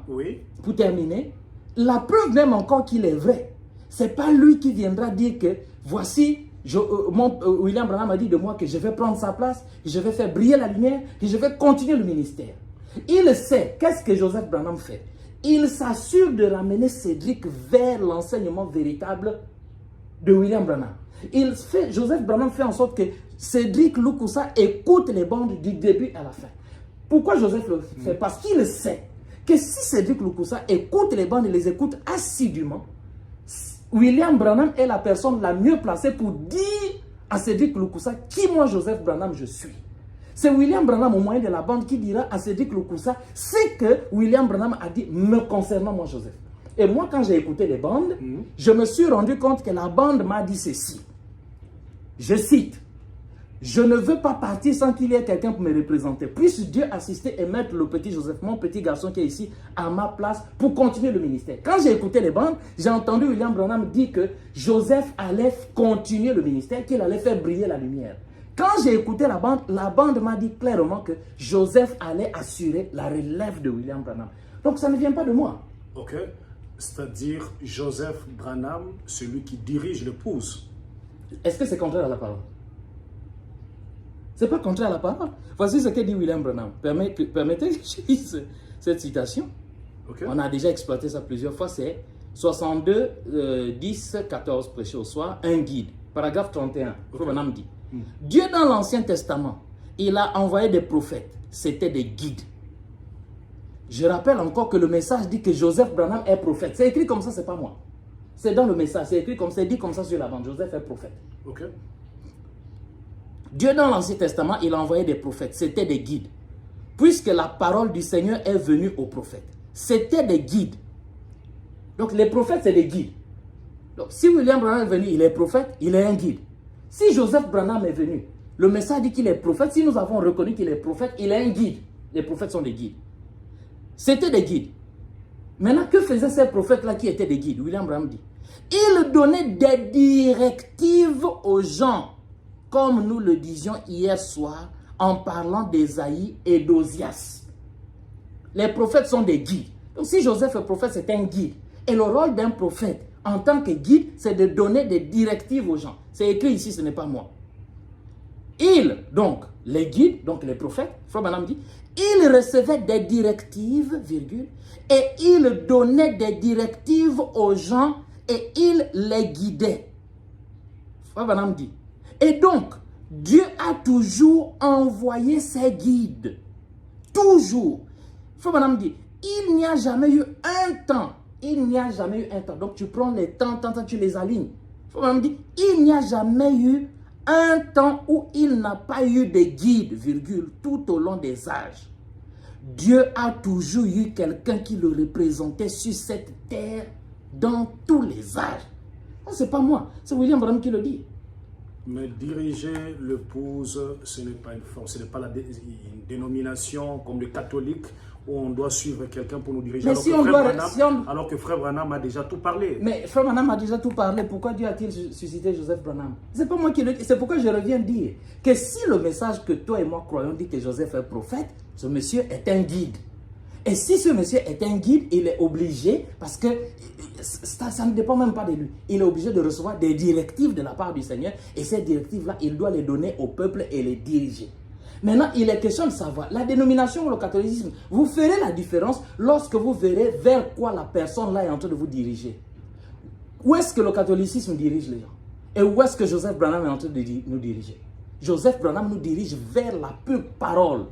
pour terminer, la preuve même encore qu'il est vrai, c'est pas lui qui viendra dire que voici, William Branham a dit de moi que je vais prendre sa place, que je vais faire briller la lumière, que je vais continuer le ministère. Il sait, qu'est-ce que Joseph Branham fait? il s'assure de ramener Cédric vers l'enseignement véritable de William Branham. Joseph Branham fait en sorte que Cédric Loukoussa écoute les bandes du début à la fin. Pourquoi Joseph le fait? Parce qu'il sait que si Cédric Loukoussa écoute les bandes et les écoute assidûment, William Branham est la personne la mieux placée pour dire à Cédric Loukoussa qui moi Joseph Branham je suis. C'est William Branham au moyen de la bande qui dira à Cédric Loukoussa ce que William Branham a dit me concernant moi Joseph. Et moi quand j'ai écouté les bandes, je me suis rendu compte que la bande m'a dit ceci. Je cite. Je ne veux pas partir sans qu'il y ait quelqu'un pour me représenter. Puisse Dieu assister et mettre le petit Joseph, mon petit garçon qui est ici, à ma place pour continuer le ministère. Quand j'ai écouté les bandes, j'ai entendu William Branham dire que Joseph allait continuer le ministère, qu'il allait faire briller la lumière. Quand j'ai écouté la bande m'a dit clairement que Joseph allait assurer la relève de William Branham. Donc ça ne vient pas de moi. Ok. C'est-à-dire Joseph Branham, celui qui dirige l'épouse. Est-ce que c'est contraire à la parole? Ce n'est pas contraire à la parole. Voici ce que dit William Branham. Permettez que je lise cette citation. Okay. On a déjà exploité ça plusieurs fois. C'est 62, 10, 14 prêchés au soir, un guide. Paragraphe 31. Okay. Branham dit Dieu dans l'Ancien Testament, il a envoyé des prophètes. C'était des guides. Je rappelle encore que le message dit que Joseph Branham est prophète. C'est écrit comme ça, c'est pas moi. C'est dans le message, c'est écrit comme ça, c'est dit comme ça sur la bande. Joseph est prophète. Okay. Dieu dans l'Ancien Testament, il a envoyé des prophètes. C'était des guides. Puisque la parole du Seigneur est venue aux prophètes. C'était des guides. Donc les prophètes, c'est des guides. Donc si William Branham est venu, il est prophète, il est un guide. Si Joseph Branham est venu, le message dit qu'il est prophète. Si nous avons reconnu qu'il est prophète, il est un guide. Les prophètes sont des guides. C'était des guides. Maintenant, que faisaient ces prophètes-là qui étaient des guides? William Branham dit. Ils donnaient des directives aux gens, comme nous le disions hier soir, en parlant d'Ésaïe et d'Osias. Les prophètes sont des guides. Donc si Joseph est prophète, c'est un guide. Et le rôle d'un prophète, en tant que guide, c'est de donner des directives aux gens. C'est écrit ici, ce n'est pas moi. Ils, donc, les guides, donc les prophètes, Frère Branham dit, ils recevaient des directives, virgule, et ils donnaient des directives aux gens et ils les guidaient. Frère Branham dit, et donc, Dieu a toujours envoyé ses guides. Toujours. Frère Branham dit, il n'y a jamais eu un temps. Il n'y a jamais eu un temps. Donc tu prends les temps, tu les alignes. Frère Branham dit, il n'y a jamais eu un temps où il n'a pas eu de guide, virgule, tout au long des âges. Dieu a toujours eu quelqu'un qui le représentait sur cette terre dans tous les âges. Ce n'est pas moi, c'est William Branham qui le dit. Mais diriger l'épouse, ce n'est pas une force, ce n'est pas une dénomination comme le catholique où on doit suivre quelqu'un pour nous diriger. Alors que Frère Branham a déjà tout parlé. Mais Frère Branham a déjà tout parlé. Pourquoi Dieu a-t-il suscité Joseph Branham? C'est pas moi qui le dis. C'est pourquoi je reviens dire que si le message que toi et moi croyons dit que Joseph est prophète, ce monsieur est un guide. Et si ce monsieur est un guide, il est obligé, parce que ça ne dépend même pas de lui, il est obligé de recevoir des directives de la part du Seigneur, et ces directives-là, il doit les donner au peuple et les diriger. Maintenant, il est question de savoir, la dénomination ou le catholicisme, vous ferez la différence lorsque vous verrez vers quoi la personne là est en train de vous diriger. Où est-ce que le catholicisme dirige les gens? Et où est-ce que Joseph Branham est en train de nous diriger? Joseph Branham nous dirige vers la pure parole,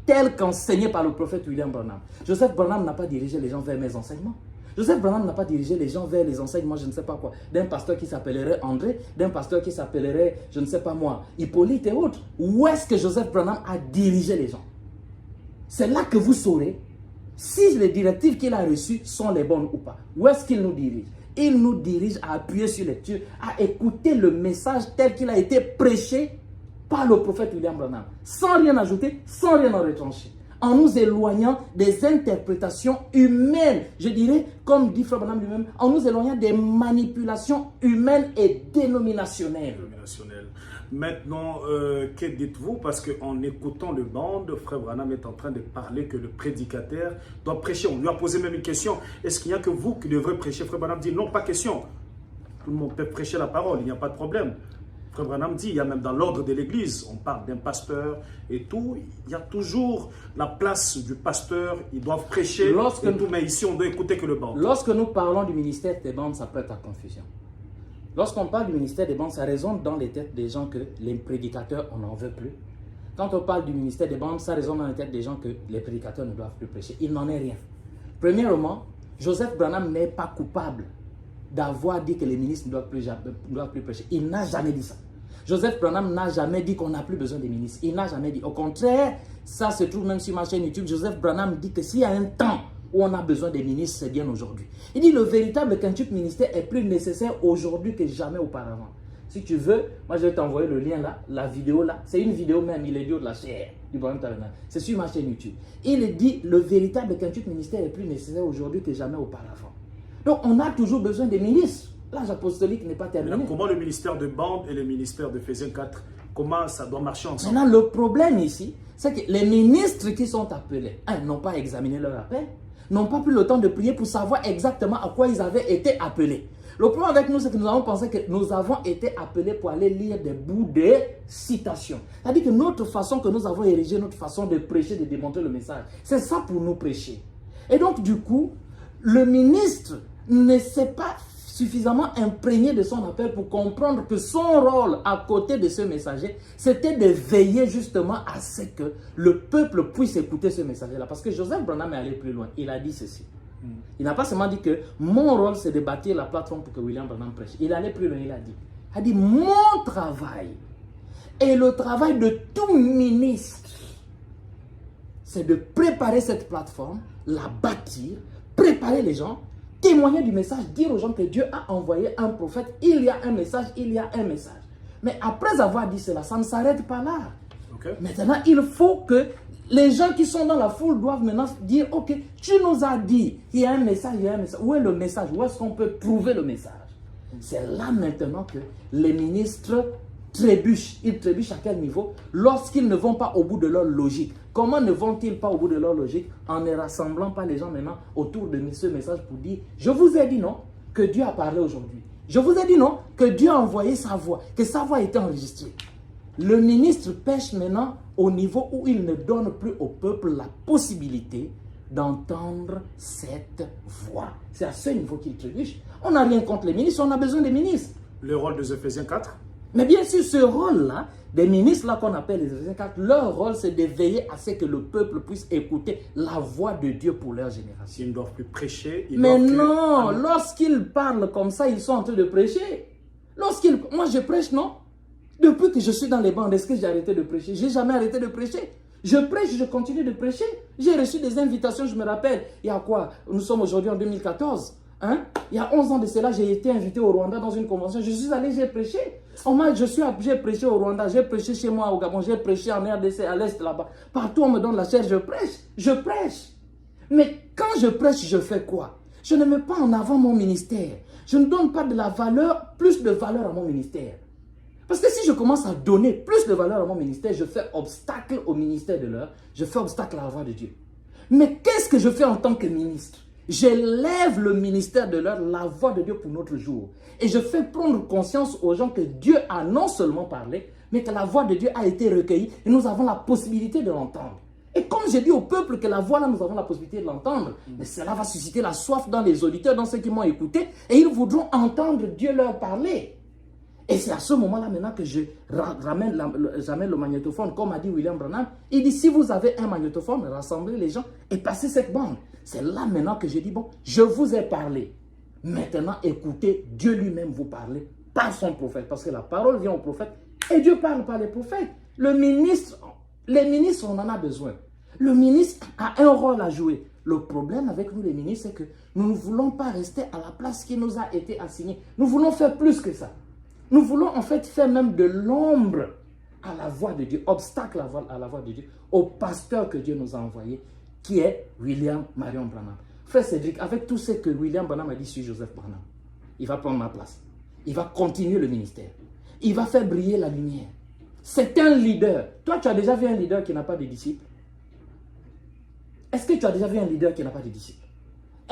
telle qu'enseignée par le prophète William Branham. Joseph Branham n'a pas dirigé les gens vers mes enseignements. Joseph Branham n'a pas dirigé les gens vers les enseignements, je ne sais pas quoi, d'un pasteur qui s'appellerait André, d'un pasteur qui s'appellerait, je ne sais pas moi, Hippolyte et autres. Où est-ce que Joseph Branham a dirigé les gens? C'est là que vous saurez si les directives qu'il a reçues sont les bonnes ou pas. Où est-ce qu'il nous dirige? Il nous dirige à appuyer sur les lecture, à écouter le message tel qu'il a été prêché par le prophète William Branham, sans rien ajouter, sans rien en retrancher, en nous éloignant des interprétations humaines, je dirais, comme dit Frère Branham lui-même, en nous éloignant des manipulations humaines et dénominationnelles. Maintenant, que dites-vous? Parce qu'en écoutant le bande, Frère Branham est en train de parler que le prédicateur doit prêcher. On lui a posé même une question. Est-ce qu'il n'y a que vous qui devrez prêcher? Frère Branham dit non, pas question. Tout le monde peut prêcher la parole, il n'y a pas de problème. Frère Branham dit, il y a même dans l'ordre de l'Église, on parle d'un pasteur et tout, il y a toujours la place du pasteur, ils doivent prêcher et tout, mais ici on doit écouter que le banc. Lorsque nous parlons du ministère des bandes, ça prête à confusion. Lorsqu'on parle du ministère des bandes, ça résonne dans les têtes des gens que les prédicateurs, on n'en veut plus. Quand on parle du ministère des bandes, ça résonne dans les têtes des gens que les prédicateurs ne doivent plus prêcher. Il n'en est rien. Premièrement, Joseph Branham n'est pas coupable d'avoir dit que les ministres ne doivent plus prêcher. Il n'a jamais dit ça. Joseph Branham n'a jamais dit qu'on n'a plus besoin des ministres. Il n'a jamais dit. Au contraire, ça se trouve même sur ma chaîne YouTube. Joseph Branham dit que s'il y a un temps où on a besoin des ministres, c'est bien aujourd'hui. Il dit le véritable quintuple ministère est plus nécessaire aujourd'hui que jamais auparavant. Si tu veux, moi je vais t'envoyer le lien là, la vidéo là. C'est une vidéo même, il est de la chair du Branham Tabernacle. C'est sur ma chaîne YouTube. Il dit le véritable quintuple ministère est plus nécessaire aujourd'hui que jamais auparavant. Donc on a toujours besoin des ministres. L'âge apostolique n'est pas terminé. Alors, comment le ministère de bande et le ministère d'Éphésiens 4, comment ça doit marcher ensemble? Maintenant, le problème ici, c'est que les ministres qui sont appelés, n'ont pas examiné leur appel, n'ont pas pris le temps de prier pour savoir exactement à quoi ils avaient été appelés. Le problème avec nous, c'est que nous avons pensé que nous avons été appelés pour aller lire des bouts de citations. C'est-à-dire que notre façon que nous avons érigée, notre façon de prêcher, de démontrer le message, c'est ça pour nous prêcher. Et donc, du coup, le ministre ne s'est pas suffisamment imprégné de son appel pour comprendre que son rôle à côté de ce messager, c'était de veiller justement à ce que le peuple puisse écouter ce messager-là. Parce que Joseph Branham est allé plus loin. Il a dit ceci. Il n'a pas seulement dit que mon rôle, c'est de bâtir la plateforme pour que William Branham prêche. Il allait plus loin, il a dit, mon travail et le travail de tout ministre, c'est de préparer cette plateforme, la bâtir, préparer les gens, témoigner du message, dire aux gens que Dieu a envoyé un prophète, il y a un message, il y a un message. Mais après avoir dit cela, ça ne s'arrête pas là. Okay. Maintenant, il faut que les gens qui sont dans la foule doivent maintenant dire, ok, tu nous as dit, il y a un message, il y a un message. Où est le message? Où est-ce qu'on peut trouver le message? C'est là maintenant que les ministres trébuchent. Ils trébuchent à quel niveau? Lorsqu'ils ne vont pas au bout de leur logique. Comment ne vont-ils pas au bout de leur logique? En ne rassemblant pas les gens maintenant autour de ce message pour dire, je vous ai dit non, que Dieu a parlé aujourd'hui. Je vous ai dit non, que Dieu a envoyé sa voix, que sa voix a été enregistrée. Le ministre pêche maintenant au niveau où il ne donne plus au peuple la possibilité d'entendre cette voix. C'est à ce niveau qu'il trébuche. On n'a rien contre les ministres, on a besoin des ministres. Le rôle des Éphésiens 4? Mais bien sûr, ce rôle-là, des ministres là qu'on appelle les Éphésiens 4, leur rôle c'est de veiller à ce que le peuple puisse écouter la voix de Dieu pour leur génération. Ils ne doivent plus prêcher. Mais non, lorsqu'ils parlent comme ça, ils sont en train de prêcher. Moi je prêche, non? Depuis que je suis dans les bandes, est-ce que j'ai arrêté de prêcher? J'ai jamais arrêté de prêcher. Je prêche, je continue de prêcher. J'ai reçu des invitations, je me rappelle. Il y a quoi? Nous sommes aujourd'hui en 2014. Hein? Il y a 11 ans de cela, j'ai été invité au Rwanda dans une convention. Je suis allé, j'ai prêché. J'ai prêché au Rwanda, j'ai prêché chez moi au Gabon, j'ai prêché en RDC, à l'Est là-bas. Partout on me donne la chair, je prêche. Je prêche. Mais quand je prêche, je fais quoi? Je ne mets pas en avant mon ministère. Je ne donne pas de la valeur, plus de valeur à mon ministère. Parce que si je commence à donner plus de valeur à mon ministère, je fais obstacle au ministère de l'heure, je fais obstacle à la voix de Dieu. Mais qu'est-ce que je fais en tant que ministre? J'élève le ministère de l'heure, la voix de Dieu pour notre jour. Et je fais prendre conscience aux gens que Dieu a non seulement parlé, mais que la voix de Dieu a été recueillie et nous avons la possibilité de l'entendre. Et comme j'ai dit au peuple que la voix là, nous avons la possibilité de l'entendre, mais cela va susciter la soif dans les auditeurs, dans ceux qui m'ont écouté, et ils voudront entendre Dieu leur parler. Et c'est à ce moment-là maintenant que je ramène le magnétophone, comme a dit William Branham. Il dit, si vous avez un magnétophone, rassemblez les gens et passez cette bande. C'est là maintenant que je dis, bon, je vous ai parlé. Maintenant, écoutez, Dieu lui-même vous parler par son prophète. Parce que la parole vient au prophète et Dieu parle par les prophètes. Les ministres, on en a besoin. Le ministre a un rôle à jouer. Le problème avec nous les ministres, c'est que nous ne voulons pas rester à la place qui nous a été assignée. Nous voulons faire plus que ça. Nous voulons en fait faire même de l'ombre à la voix de Dieu, obstacle à la voix de Dieu, au pasteur que Dieu nous a envoyé, qui est William Marion Branham. Frère Cédric, avec tout ce que William Branham a dit sur Joseph Branham, il va prendre ma place. Il va continuer le ministère. Il va faire briller la lumière. C'est un leader. Toi, tu as déjà vu un leader qui n'a pas de disciples? Est-ce que tu as déjà vu un leader qui n'a pas de disciples?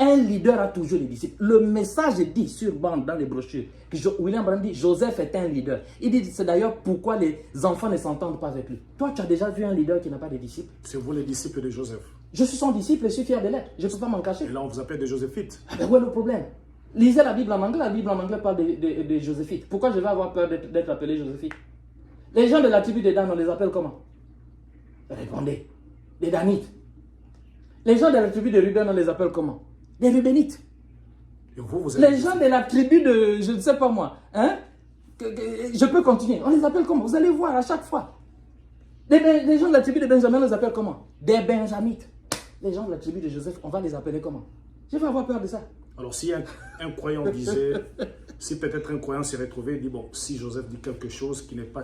Un leader a toujours des disciples. Le message dit sur bande dans les brochures que William Branham dit Joseph est un leader. Il dit c'est d'ailleurs pourquoi les enfants ne s'entendent pas avec lui. Toi, tu as déjà vu un leader qui n'a pas de disciples? C'est vous les disciples de Joseph. Je suis son disciple et je suis fier de l'être. Je ne peux pas m'en cacher. Et là, on vous appelle des Joséphites. Ah ben où est le problème? Lisez la Bible en anglais. La Bible en anglais parle de Joséphites. Pourquoi je vais avoir peur d'être appelé Joséphite? Les gens de la tribu de Dan, on les appelle comment? Répondez. Les Danites. Les gens de la tribu de Ruben, on les appelle comment? Des Rubénites. Et vous les gens de la tribu de, je ne sais pas moi, hein? Je peux continuer. On les appelle comment? Vous allez voir à chaque fois. Les gens de la tribu de Benjamin, on les appelle comment? Des Benjamites. Les gens de la tribu de Joseph, on va les appeler comment? Je vais avoir peur de ça. Alors si un croyant disait, si peut-être un croyant s'est retrouvé et dit, bon, si Joseph dit quelque chose qui n'est pas,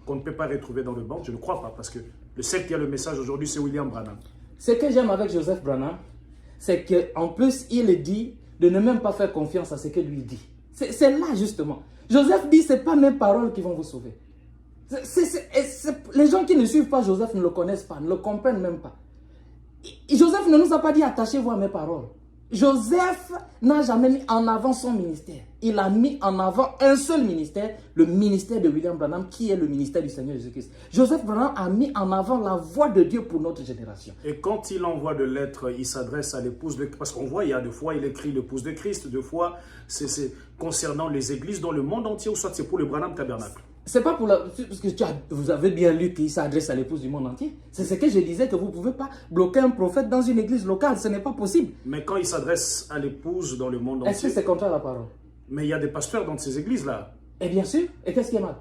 qu'on ne peut pas retrouver dans le banc, je ne crois pas, parce que le seul qui a le message aujourd'hui, c'est William Branham. Ce que j'aime avec Joseph Branham, c'est qu'en plus, il dit de ne même pas faire confiance à ce que lui dit. C'est là justement. Joseph dit, ce n'est pas mes paroles qui vont vous sauver. Les gens qui ne suivent pas Joseph ne le connaissent pas, ne le comprennent même pas. Joseph ne nous a pas dit attachez-vous à mes paroles. Joseph n'a jamais mis en avant son ministère. Il a mis en avant un seul ministère, le ministère de William Branham, qui est le ministère du Seigneur Jésus-Christ. Joseph Branham a mis en avant la voix de Dieu pour notre génération. Et quand il envoie de lettres, il s'adresse à l'épouse de Christ. Parce qu'on voit, il y a deux fois, il écrit l'épouse de Christ, deux fois, c'est concernant les églises dans le monde entier, ou soit c'est pour le Branham Tabernacle. C'est pas pour la... Parce que vous avez bien lu qu'il s'adresse à l'épouse du monde entier. C'est ce que je disais, que vous ne pouvez pas bloquer un prophète dans une église locale. Ce n'est pas possible. Mais quand il s'adresse à l'épouse dans le monde entier... Est-ce que c'est contraire à la parole? Mais il y a des pasteurs dans ces églises-là. Et bien sûr. Et qu'est-ce qui est mal?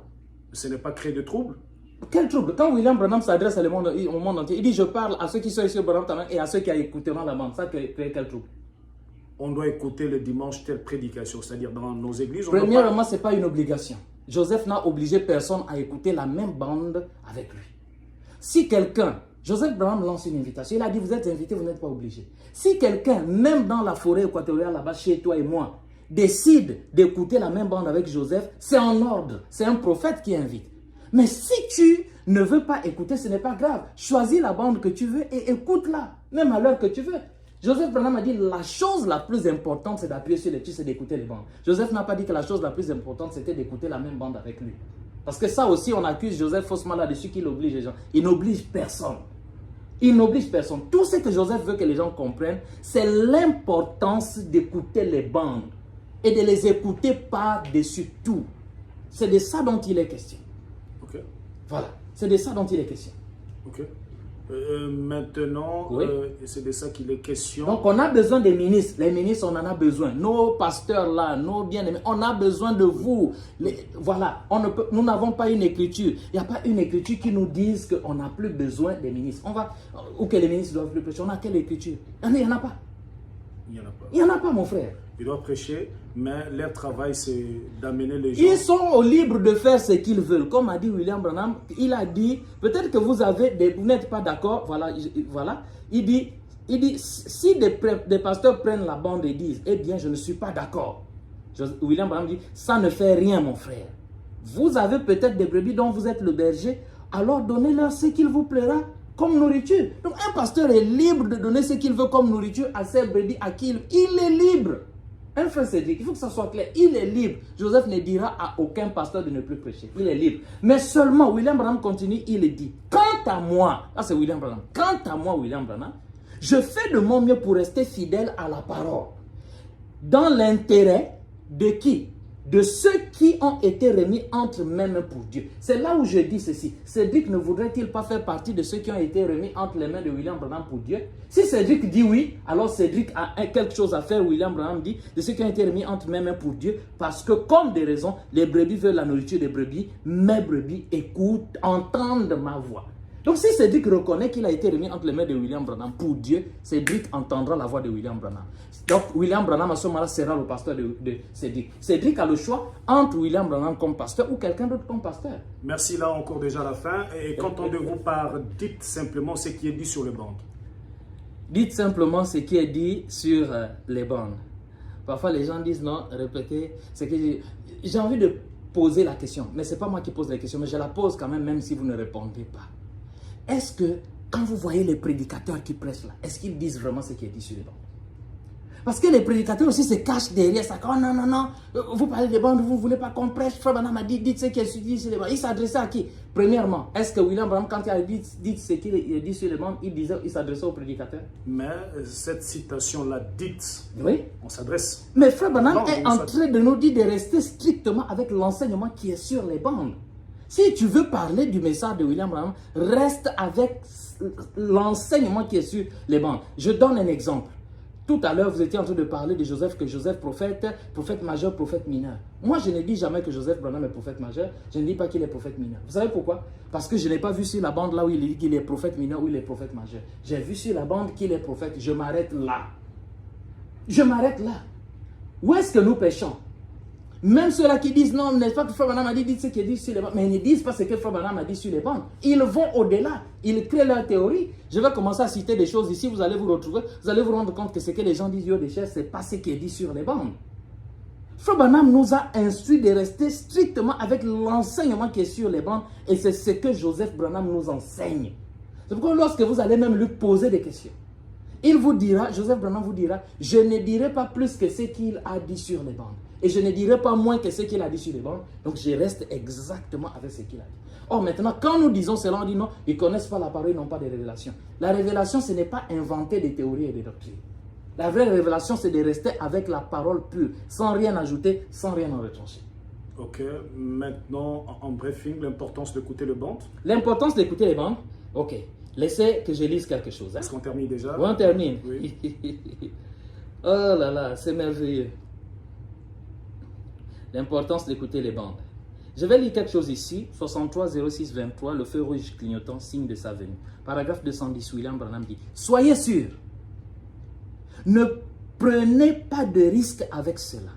Ce n'est pas créer de troubles. Quel trouble? Quand William Branham s'adresse au monde entier, il dit je parle à ceux qui sont ici au Branham et à ceux qui écouteront la bande. Ça crée quel trouble? On doit écouter le dimanche telle prédication. C'est-à-dire dans nos églises... Premièrement, ce n'est pas une obligation. Joseph n'a obligé personne à écouter la même bande avec lui. Si quelqu'un, Joseph Branham lance une invitation, il a dit vous êtes invité, vous n'êtes pas obligé. Si quelqu'un, même dans la forêt équatoriale là-bas, chez toi et moi, décide d'écouter la même bande avec Joseph, c'est en ordre, c'est un prophète qui invite. Mais si tu ne veux pas écouter, ce n'est pas grave. Choisis la bande que tu veux et écoute-la, même à l'heure que tu veux. Joseph Branham a dit la chose la plus importante c'est d'appuyer sur les touches et d'écouter les bandes. Joseph n'a pas dit que la chose la plus importante c'était d'écouter la même bande avec lui. Parce que ça aussi on accuse Joseph faussement là-dessus qu'il oblige les gens. Il n'oblige personne. Il n'oblige personne. Tout ce que Joseph veut que les gens comprennent, c'est l'importance d'écouter les bandes et de les écouter par-dessus tout. C'est de ça dont il est question. Ok. Voilà. C'est de ça dont il est question. Ok. Maintenant, oui. C'est de ça qu'il est question. Donc, on a besoin des ministres. Les ministres, on en a besoin. Nos pasteurs là, nos bien-aimés, on a besoin de vous. Voilà, nous n'avons pas une écriture. Il n'y a pas une écriture qui nous dise qu'on n'a plus besoin des ministres. Ou que les ministres doivent plus prêcher. On a quelle écriture? Il n'y en a pas. Il n'y en a pas. Il n'y en a pas, mon frère. Ils doivent prêcher, mais leur travail, c'est d'amener les gens. Ils sont libres de faire ce qu'ils veulent. Comme a dit William Branham, il a dit, peut-être que vous n'êtes pas d'accord, voilà. Il dit, si des pasteurs prennent la bande et disent, eh bien, je ne suis pas d'accord. William Branham dit, ça ne fait rien, mon frère. Vous avez peut-être des brebis dont vous êtes le berger, alors donnez-leur ce qu'il vous plaira comme nourriture. Donc, un pasteur est libre de donner ce qu'il veut comme nourriture à ses brebis à qui il est libre. Un frère Cédric, il faut que ça soit clair, il est libre. Joseph ne dira à aucun pasteur de ne plus prêcher. Il est libre. Mais seulement, William Branham continue, il dit, quant à moi, là c'est William Branham, quant à moi, William Branham, je fais de mon mieux pour rester fidèle à la parole. Dans l'intérêt de qui? De ceux qui ont été remis entre mes mains pour Dieu. C'est là où je dis ceci. Cédric ne voudrait-il pas faire partie de ceux qui ont été remis entre les mains de William Branham pour Dieu? Si Cédric dit oui, alors Cédric a quelque chose à faire. William Branham dit de ceux qui ont été remis entre mes mains pour Dieu, parce que comme des raisons, les brebis veulent la nourriture des brebis, mes brebis écoutent, entendent ma voix. Donc si Cédric reconnaît qu'il a été remis entre les mains de William Branham pour Dieu, Cédric entendra la voix de William Branham. Donc William Branham à ce moment-là sera le pasteur de Cédric. Cédric a le choix entre William Branham comme pasteur ou quelqu'un d'autre comme pasteur. Merci, là encore déjà la fin. Et qu'entendez-vous par dites simplement ce qui est dit sur les bandes? Dites simplement ce qui est dit sur les bandes. Parfois les gens disent non, répétez. J'ai envie de poser la question, mais ce n'est pas moi qui pose la question, mais je la pose quand même si vous ne répondez pas. Est-ce que, quand vous voyez les prédicateurs qui prêchent là, est-ce qu'ils disent vraiment ce qui est dit sur les bandes? Parce que les prédicateurs aussi se cachent derrière ça. Oh non, non, non, vous parlez des bandes, vous ne voulez pas qu'on prêche. Frère Branham a dit, dites ce qu'il dit sur les bandes. Il s'adressait à qui? Premièrement, est-ce que William Branham, quand il a dit ce qu'il dit sur les bandes, il s'adressait aux prédicateurs? Mais cette citation-là dite, oui, on s'adresse. Mais Frère Branham est en train de nous dire de rester strictement avec l'enseignement qui est sur les bandes. Si tu veux parler du message de William Branham, reste avec l'enseignement qui est sur les bandes. Je donne un exemple. Tout à l'heure, vous étiez en train de parler de Joseph, que Joseph prophète, prophète majeur, prophète mineur. Moi, je ne dis jamais que Joseph Branham est prophète majeur. Je ne dis pas qu'il est prophète mineur. Vous savez pourquoi? Parce que je n'ai pas vu sur la bande là où il dit qu'il est prophète mineur ou il est prophète majeur. J'ai vu sur la bande qu'il est prophète. Je m'arrête là. Je m'arrête là. Où est-ce que nous péchons? Même ceux-là qui disent non, n'est-ce pas que Frère Branham a dit, dites ce qu'il dit sur les bandes. Mais ils ne disent pas ce que Frère Branham a dit sur les bandes. Ils vont au-delà. Ils créent leur théorie. Je vais commencer à citer des choses ici. Vous allez vous retrouver. Vous allez vous rendre compte que ce que les gens disent au déchet, ce n'est pas ce qui est dit sur les bandes. Frère Branham nous a instruit de rester strictement avec l'enseignement qui est sur les bandes. Et c'est ce que Joseph Branham nous enseigne. C'est pourquoi lorsque vous allez même lui poser des questions, il vous dira, Joseph Branham vous dira, je ne dirai pas plus que ce qu'il a dit sur les bandes. Et je ne dirai pas moins que ce qu'il a dit sur les bandes. Donc je reste exactement avec ce qu'il a dit. Or maintenant, quand nous disons cela, on dit non, ils ne connaissent pas la parole, ils n'ont pas de révélation. La révélation, ce n'est pas inventer des théories et des doctrines. La vraie révélation, c'est de rester avec la parole pure, sans rien ajouter, sans rien en retrancher. Ok, maintenant, en briefing, l'importance d'écouter les bandes. L'importance d'écouter les bandes, ok. Laissez que je lise quelque chose. Hein. Est-ce qu'on termine déjà? Oui, on termine. Oui. Oh là là, c'est merveilleux. L'importance d'écouter les bandes. Je vais lire quelque chose ici. 63 06 23, le feu rouge clignotant, signe de sa venue. Paragraphe 210, William Branham dit, soyez sûrs, ne prenez pas de risque avec cela.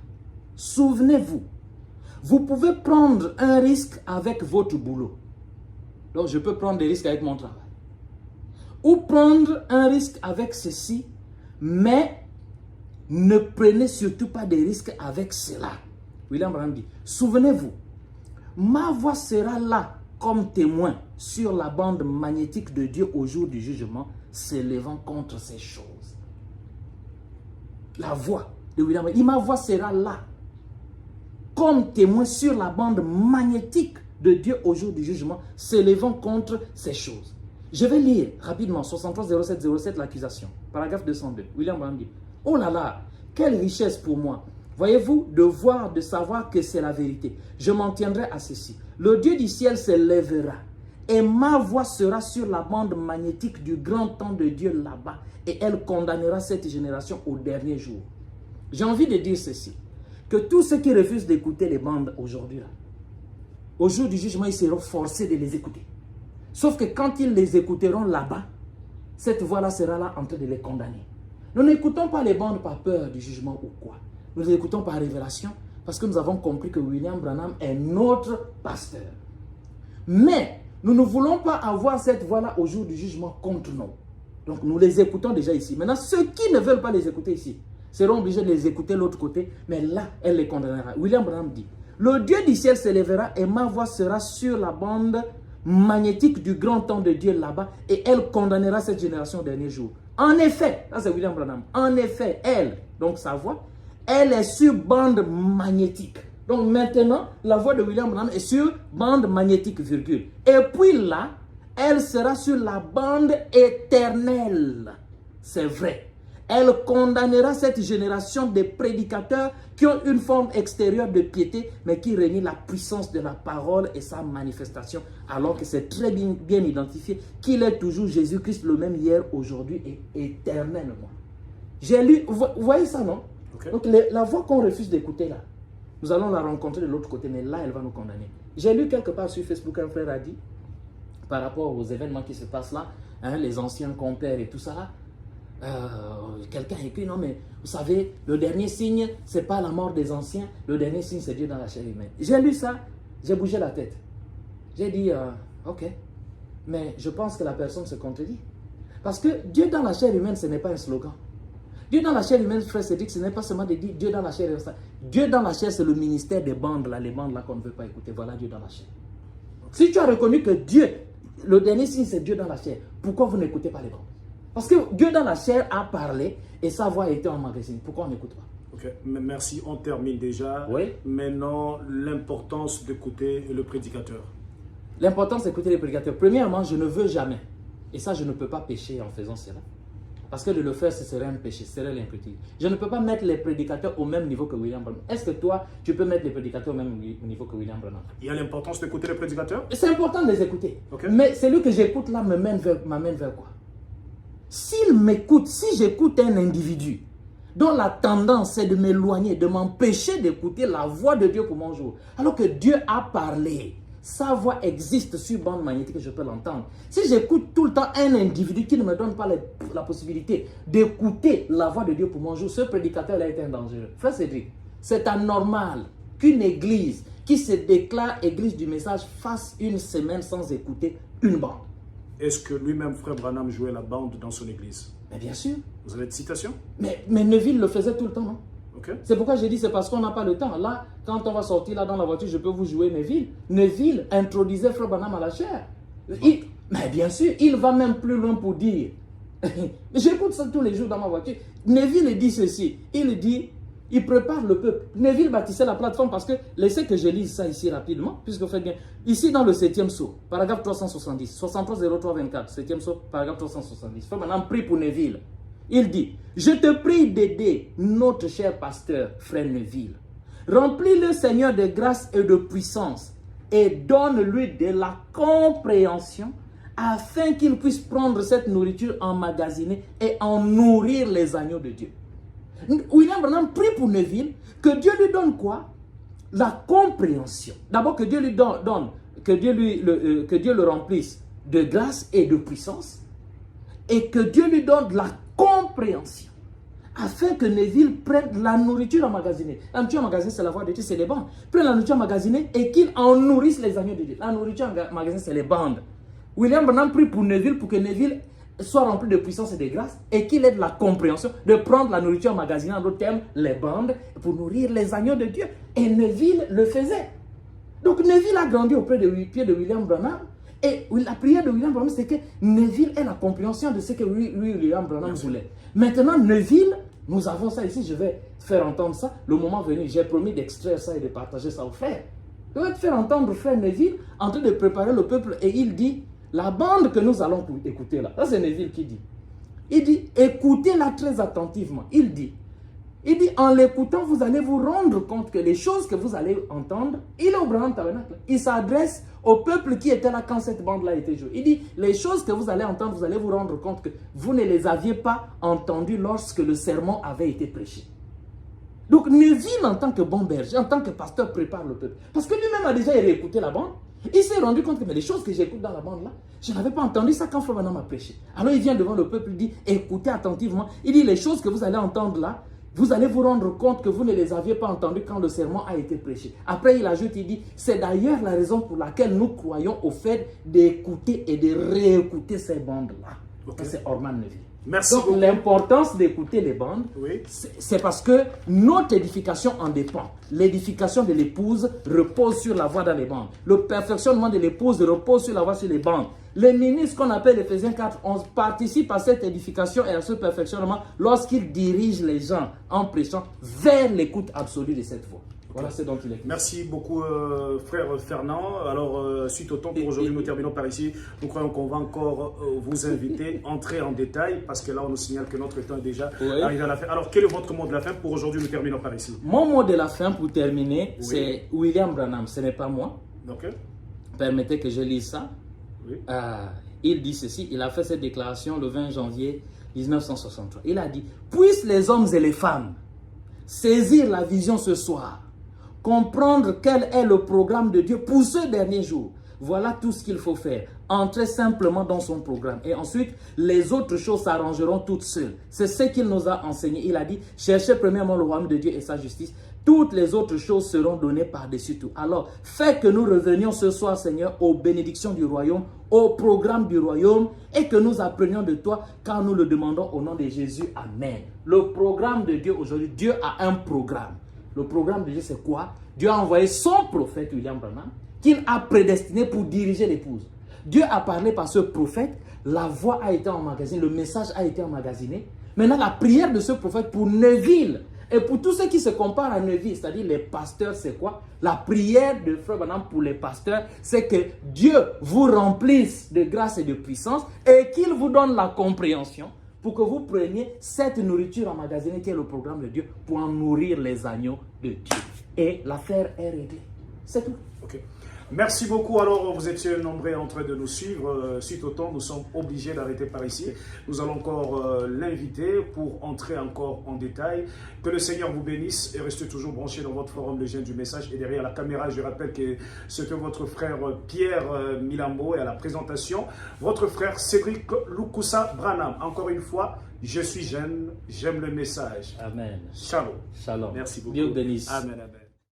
Souvenez-vous, vous pouvez prendre un risque avec votre boulot. Donc je peux prendre des risques avec mon travail. Ou prendre un risque avec ceci, mais ne prenez surtout pas de risques avec cela. William Branham dit, souvenez-vous, ma voix sera là comme témoin sur la bande magnétique de Dieu au jour du jugement, s'élevant contre ces choses. La voix de William Branham dit, ma voix sera là comme témoin sur la bande magnétique de Dieu au jour du jugement, s'élevant contre ces choses. Je vais lire rapidement 63 07 07 l'accusation, paragraphe 202. William Branham dit, oh là là, quelle richesse pour moi. Voyez-vous, de savoir que c'est la vérité. Je m'en tiendrai à ceci. Le Dieu du ciel se lèvera et ma voix sera sur la bande magnétique du grand temps de Dieu là-bas et elle condamnera cette génération au dernier jour. J'ai envie de dire ceci, que tous ceux qui refusent d'écouter les bandes aujourd'hui, au jour du jugement, ils seront forcés de les écouter. Sauf que quand ils les écouteront là-bas, cette voix-là sera là en train de les condamner. Nous n'écoutons pas les bandes par peur du jugement ou quoi. Nous les écoutons par révélation parce que nous avons compris que William Branham est notre pasteur. Mais nous ne voulons pas avoir cette voix-là au jour du jugement contre nous. Donc nous les écoutons déjà ici. Maintenant, ceux qui ne veulent pas les écouter ici seront obligés de les écouter de l'autre côté, mais là, elle les condamnera. William Branham dit, le Dieu du ciel se lèvera et ma voix sera sur la bande magnétique du grand temps de Dieu là-bas et elle condamnera cette génération au dernier jour. En effet, là c'est William Branham, en effet, elle, donc sa voix, elle est sur bande magnétique. Donc maintenant, la voix de William Branham est sur bande magnétique, virgule. Et puis là, elle sera sur la bande éternelle. C'est vrai. Elle condamnera cette génération de prédicateurs qui ont une forme extérieure de piété, mais qui renient la puissance de la parole et sa manifestation, alors que c'est très bien identifié qu'il est toujours Jésus-Christ le même hier, aujourd'hui et éternellement. J'ai lu, vous voyez ça, non? Okay. Donc la voix qu'on refuse d'écouter là, nous allons la rencontrer de l'autre côté, mais là, elle va nous condamner. J'ai lu quelque part sur Facebook, un frère a dit, par rapport aux événements qui se passent là, hein, les anciens compères et tout ça là, quelqu'un a écrit, non mais vous savez, le dernier signe, c'est pas la mort des anciens, le dernier signe, c'est Dieu dans la chair humaine. J'ai lu ça, j'ai bougé la tête. J'ai dit, ok, mais je pense que la personne se contredit. Parce que Dieu dans la chair humaine, ce n'est pas un slogan. Dieu dans la chair humaine, frère Cédric, ce n'est pas seulement de dire Dieu dans la chair. Dieu dans la chair, c'est le ministère des bandes, là, les bandes là qu'on ne veut pas écouter. Voilà Dieu dans la chair. Si tu as reconnu que Dieu, le dernier signe, c'est Dieu dans la chair, pourquoi vous n'écoutez pas les bandes? Parce que Dieu dans la chair a parlé et sa voix a été emmagasinée. Pourquoi on n'écoute pas? Ok, merci, on termine déjà. Oui. Maintenant, l'importance d'écouter le prédicateur. L'importance d'écouter le prédicateur. Premièrement, je ne veux jamais, et ça je ne peux pas pécher en faisant cela. Parce que de le faire, ce serait un péché, ce serait l'impureté. Je ne peux pas mettre les prédicateurs au même niveau que William Branham. Est-ce que toi, tu peux mettre les prédicateurs au même niveau que William Branham? Il y a l'importance d'écouter les prédicateurs? C'est important de les écouter. Okay. Mais celui que j'écoute là m'amène vers quoi? S'il m'écoute, si j'écoute un individu dont la tendance est de m'éloigner, de m'empêcher d'écouter la voix de Dieu pour mon jour, alors que Dieu a parlé, sa voix existe sur bande magnétique et je peux l'entendre. Si j'écoute tout le temps un individu qui ne me donne pas la possibilité d'écouter la voix de Dieu pour mon jour, ce prédicateur-là est un danger. Frère Cédric, c'est anormal qu'une église qui se déclare église du message fasse une semaine sans écouter une bande. Est-ce que lui-même, frère Branham, jouait la bande dans son église? Mais bien sûr. Vous avez des citations? Mais Neville le faisait tout le temps, non? Okay. C'est pourquoi j'ai dit, c'est parce qu'on n'a pas le temps. Là, quand on va sortir là dans la voiture, je peux vous jouer Neville. Neville introduisait frère Branham à la chair. Mais bien sûr, il va même plus loin pour dire. J'écoute ça tous les jours dans ma voiture. Neville dit ceci. Il dit, il prépare le peuple. Neville bâtissait la plateforme parce que, laissez que je lise ça ici rapidement, puisque vous faites bien. Ici dans le 7e sceau, paragraphe 370, 63 03 24, 7e sceau, paragraphe 370. Frère Branham prie pour Neville. Il dit, je te prie d'aider notre cher pasteur, frère Neville. Remplis-le, Seigneur, de grâce et de puissance et donne-lui de la compréhension afin qu'il puisse prendre cette nourriture emmagasinée et en nourrir les agneaux de Dieu. William Branham prie pour Neville que Dieu lui donne quoi? La compréhension. D'abord que Dieu lui donne, que Dieu le remplisse de grâce et de puissance et que Dieu lui donne la compréhension afin que Neville prenne la nourriture emmagasinée. La nourriture emmagasinée, c'est la voix de Dieu, c'est les bandes. Prenne la nourriture emmagasinée et qu'il en nourrisse les agneaux de Dieu. La nourriture emmagasinée, c'est les bandes. William Branham prie pour Neville pour que Neville soit rempli de puissance et de grâce et qu'il ait de la compréhension de prendre la nourriture emmagasinée, en d'autres termes, les bandes, pour nourrir les agneaux de Dieu. Et Neville le faisait. Donc Neville a grandi auprès des pieds de William Branham. Et la prière de William Branham, c'est que Neville ait la compréhension de ce que William Branham voulait. Maintenant, Neville, nous avons ça ici, je vais faire entendre ça. Le moment venu, j'ai promis d'extraire ça et de partager ça aux frères. Je vais te faire entendre frère Neville en train de préparer le peuple et il dit, la bande que nous allons écouter là, ça c'est Neville qui dit. Il dit, écoutez-la très attentivement. Il dit, en l'écoutant, vous allez vous rendre compte que les choses que vous allez entendre, il est au Branham Tabernacle. Il s'adresse au peuple qui était là quand cette bande-là était jouée. Il dit, les choses que vous allez entendre, vous allez vous rendre compte que vous ne les aviez pas entendues lorsque le sermon avait été prêché. Donc Neville, en tant que bon berger, en tant que pasteur, prépare le peuple. Parce que lui-même a déjà réécouté la bande. Il s'est rendu compte que mais les choses que j'écoute dans la bande là, je n'avais pas entendu ça quand Frère Branham a prêché. Alors il vient devant le peuple, il dit, écoutez attentivement. Il dit, les choses que vous allez entendre là, vous allez vous rendre compte que vous ne les aviez pas entendues quand le sermon a été prêché. Après, il ajoute, il dit, c'est d'ailleurs la raison pour laquelle nous croyons au fait d'écouter et de réécouter ces bandes-là. Okay. C'est Orman Neville. Merci. Donc, l'importance d'écouter les bandes, oui, c'est parce que notre édification en dépend. L'édification de l'épouse repose sur la voix dans les bandes. Le perfectionnement de l'épouse repose sur la voix sur les bandes. Les ministres qu'on appelle Ephésiens 4:11 participent à cette édification et à ce perfectionnement lorsqu'ils dirigent les gens en prêchant vers l'écoute absolue de cette voix. Voilà ce dont il est. Merci beaucoup, frère Fernand. Alors, suite au temps pour aujourd'hui, nous terminons par ici. Nous croyons qu'on va encore vous inviter, entrer en détail, parce que là, on nous signale que notre temps est déjà arrivé à la fin. Alors, quel est votre mot de la fin pour aujourd'hui? Nous terminons par ici. Mon mot de la fin pour terminer, c'est William Branham. Ce n'est pas moi. Okay. Permettez que je lise ça. Oui. Il dit ceci. Il a fait cette déclaration le 20 janvier 1963. Il a dit, puissent les hommes et les femmes saisir la vision ce soir, comprendre quel est le programme de Dieu pour ce dernier jour. Voilà tout ce qu'il faut faire. Entrez simplement dans son programme. Et ensuite, les autres choses s'arrangeront toutes seules. C'est ce qu'il nous a enseigné. Il a dit, cherchez premièrement le royaume de Dieu et sa justice. Toutes les autres choses seront données par-dessus tout. Alors, fais que nous revenions ce soir, Seigneur, aux bénédictions du royaume, au programme du royaume, et que nous apprenions de toi quand nous le demandons au nom de Jésus. Amen. Le programme de Dieu aujourd'hui, Dieu a un programme. Le programme de Dieu, c'est quoi? Dieu a envoyé son prophète William Branham, qu'il a prédestiné pour diriger l'épouse. Dieu a parlé par ce prophète, la voix a été emmagasinée, le message a été emmagasiné. Maintenant, la prière de ce prophète pour Neuville, et pour tous ceux qui se comparent à Neuville, c'est-à-dire les pasteurs, c'est quoi? La prière de Frère Branham pour les pasteurs, c'est que Dieu vous remplisse de grâce et de puissance et qu'il vous donne la compréhension pour que vous preniez cette nourriture emmagasinée qui est le programme de Dieu pour en nourrir les agneaux de Dieu. Et l'affaire est réglée. C'est tout. Ok. Merci beaucoup. Alors, vous étiez nombreux en train de nous suivre. Suite au temps, nous sommes obligés d'arrêter par ici. Nous allons encore l'inviter pour entrer encore en détail. Que le Seigneur vous bénisse et restez toujours branchés dans votre forum Le Jeune du Message. Et derrière la caméra, je rappelle que c'était votre frère Pierre Milambo et à la présentation, votre frère Cédric Lukusa Branham. Encore une fois, je suis jeune, j'aime le message. Amen. Shalom. Shalom. Merci beaucoup. Dieu bénisse. Amen, amen.